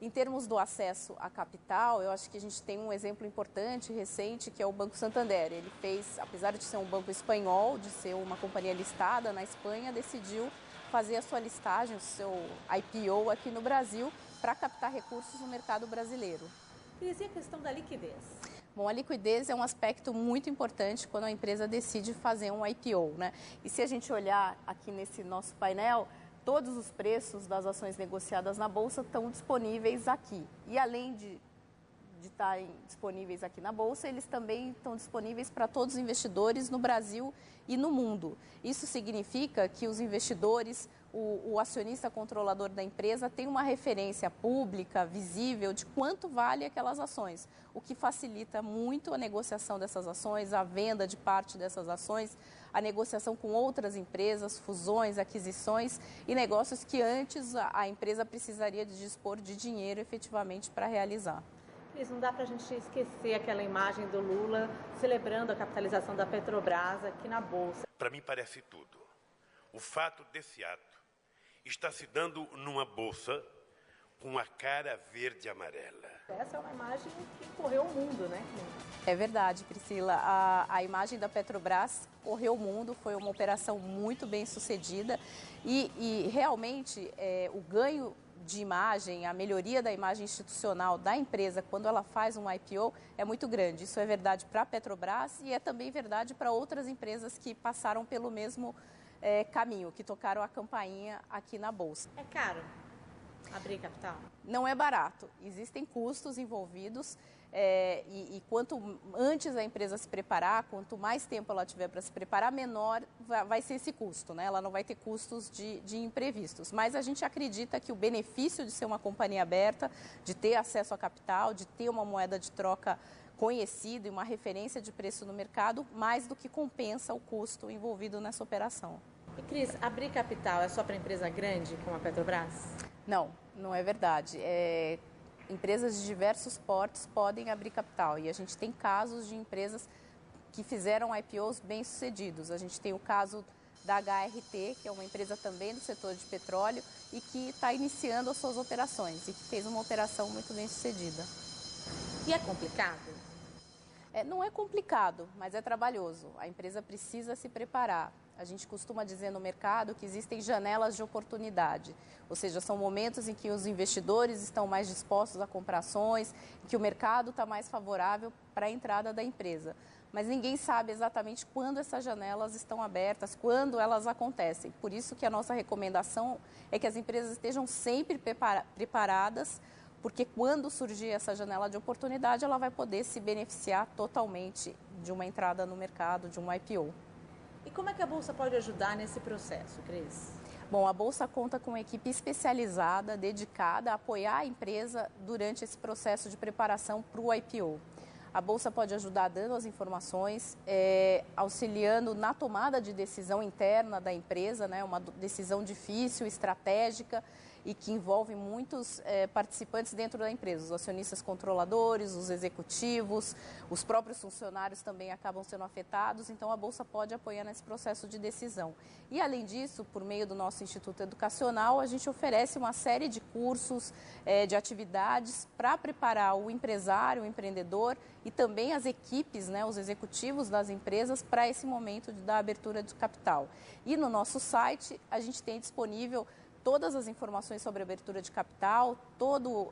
Em termos do acesso a capital, eu acho que a gente tem um exemplo importante, recente, que é o Banco Santander. Ele fez, apesar de ser um banco espanhol, de ser uma companhia listada na Espanha, decidiu fazer a sua listagem, o seu IPO aqui no Brasil, para captar recursos no mercado brasileiro. E a questão da liquidez? Bom, a liquidez é um aspecto muito importante quando a empresa decide fazer um IPO, né? E se a gente olhar aqui nesse nosso painel, todos os preços das ações negociadas na Bolsa estão disponíveis aqui. E além de estarem disponíveis aqui na Bolsa, eles também estão disponíveis para todos os investidores no Brasil e no mundo. Isso significa que os investidores, o acionista controlador da empresa tem uma referência pública, visível, de quanto vale aquelas ações, o que facilita muito a negociação dessas ações, a venda de parte dessas ações, a negociação com outras empresas, fusões, aquisições e negócios que antes a empresa precisaria de dispor de dinheiro efetivamente para realizar. Cris, não dá para a gente esquecer aquela imagem do Lula celebrando a capitalização da Petrobras aqui na Bolsa. Para mim parece tudo. O fato desse ato está se dando numa bolsa com a cara verde e amarela. Essa é uma imagem que correu o mundo, né? É verdade, Priscila. A imagem da Petrobras correu o mundo, foi uma operação muito bem sucedida e realmente o ganho de imagem, a melhoria da imagem institucional da empresa quando ela faz um IPO é muito grande. Isso é verdade para a Petrobras e é também verdade para outras empresas que passaram pelo mesmo caminho, que tocaram a campainha aqui na Bolsa. É caro abrir capital? Não é barato. Existem custos envolvidos e quanto antes a empresa se preparar, quanto mais tempo ela tiver para se preparar, menor vai ser esse custo, né? Ela não vai ter custos de imprevistos. Mas a gente acredita que o benefício de ser uma companhia aberta, de ter acesso a capital, de ter uma moeda de troca conhecida e uma referência de preço no mercado, mais do que compensa o custo envolvido nessa operação. E Cris, abrir capital é só para empresa grande como a Petrobras? Não, não é verdade. Empresas de diversos portes podem abrir capital e a gente tem casos de empresas que fizeram IPOs bem-sucedidos. A gente tem o caso da HRT, que é uma empresa também do setor de petróleo e que está iniciando as suas operações e que fez uma operação muito bem-sucedida. E é complicado? Não é complicado, mas é trabalhoso. A empresa precisa se preparar. A gente costuma dizer no mercado que existem janelas de oportunidade, ou seja, são momentos em que os investidores estão mais dispostos a comprar ações, em que o mercado está mais favorável para a entrada da empresa. Mas ninguém sabe exatamente quando essas janelas estão abertas, quando elas acontecem. Por isso que a nossa recomendação é que as empresas estejam sempre preparadas, porque quando surgir essa janela de oportunidade, ela vai poder se beneficiar totalmente de uma entrada no mercado, de um IPO. E como é que a Bolsa pode ajudar nesse processo, Cris? Bom, a Bolsa conta com uma equipe especializada, dedicada a apoiar a empresa durante esse processo de preparação para o IPO. A Bolsa pode ajudar dando as informações, auxiliando na tomada de decisão interna da empresa, né, uma decisão difícil, estratégica e que envolve muitos participantes dentro da empresa. Os acionistas controladores, os executivos, os próprios funcionários também acabam sendo afetados, então a Bolsa pode apoiar nesse processo de decisão. E além disso, por meio do nosso Instituto Educacional, a gente oferece uma série de cursos, de atividades para preparar o empresário, o empreendedor e também as equipes, né, os executivos das empresas para esse momento da abertura de capital. E no nosso site a gente tem disponível todas as informações sobre a abertura de capital, todo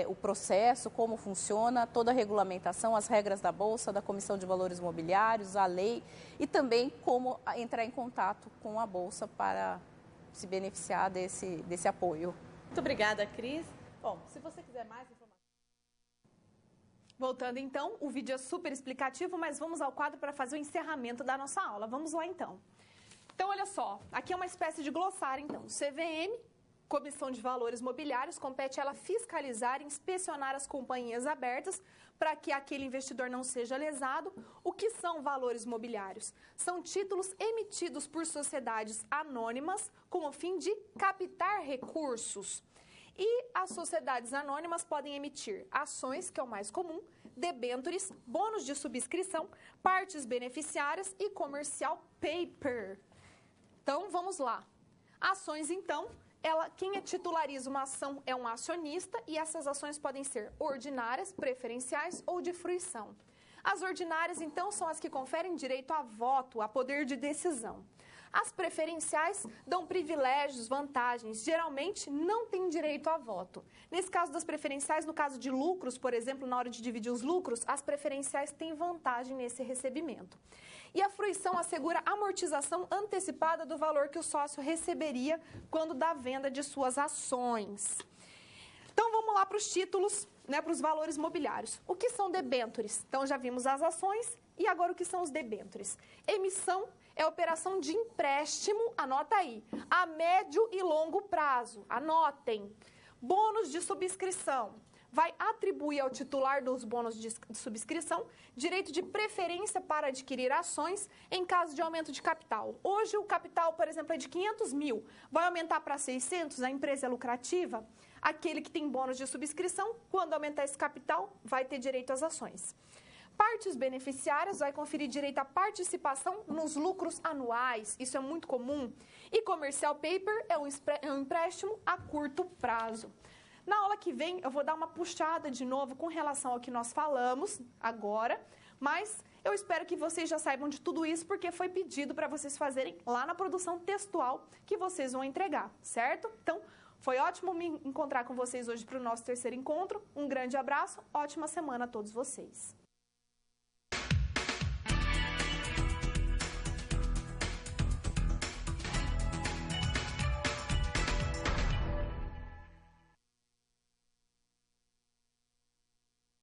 o processo, como funciona, toda a regulamentação, as regras da Bolsa, da Comissão de Valores Mobiliários, a lei e também como entrar em contato com a Bolsa para se beneficiar desse apoio. Muito obrigada, Cris. Bom, se você quiser mais informações... Voltando então, o vídeo é super explicativo, mas vamos ao quadro para fazer o encerramento da nossa aula. Vamos lá então. Então, olha só, aqui é uma espécie de glossário, então. CVM, Comissão de Valores Mobiliários compete ela fiscalizar e inspecionar as companhias abertas para que aquele investidor não seja lesado. O que são valores mobiliários? São títulos emitidos por sociedades anônimas com o fim de captar recursos. E as sociedades anônimas podem emitir ações, que é o mais comum, debêntures, bônus de subscrição, partes beneficiárias e commercial paper. Então, vamos lá. Ações, então, quem titulariza uma ação é um acionista e essas ações podem ser ordinárias, preferenciais ou de fruição. As ordinárias, então, são as que conferem direito a voto, a poder de decisão. As preferenciais dão privilégios, vantagens, geralmente não têm direito a voto. Nesse caso das preferenciais, no caso de lucros, por exemplo, na hora de dividir os lucros, as preferenciais têm vantagem nesse recebimento. E a fruição assegura a amortização antecipada do valor que o sócio receberia quando da venda de suas ações. Então, vamos lá para os títulos, para os valores mobiliários. O que são debêntures? Então, já vimos as ações e agora o que são os debêntures? Emissão é operação de empréstimo, anota aí, a médio e longo prazo, anotem. Bônus de subscrição. Vai atribuir ao titular dos bônus de subscrição direito de preferência para adquirir ações em caso de aumento de capital. Hoje o capital, por exemplo, é de 500 mil, vai aumentar para 600, a empresa é lucrativa. Aquele que tem bônus de subscrição, quando aumentar esse capital, vai ter direito às ações. Partes beneficiárias vai conferir direito à participação nos lucros anuais, isso é muito comum. E commercial paper é um empréstimo a curto prazo. Na aula que vem, eu vou dar uma puxada de novo com relação ao que nós falamos agora, mas eu espero que vocês já saibam de tudo isso, porque foi pedido para vocês fazerem lá na produção textual que vocês vão entregar, certo? Então, foi ótimo me encontrar com vocês hoje para o nosso terceiro encontro. Um grande abraço, ótima semana a todos vocês.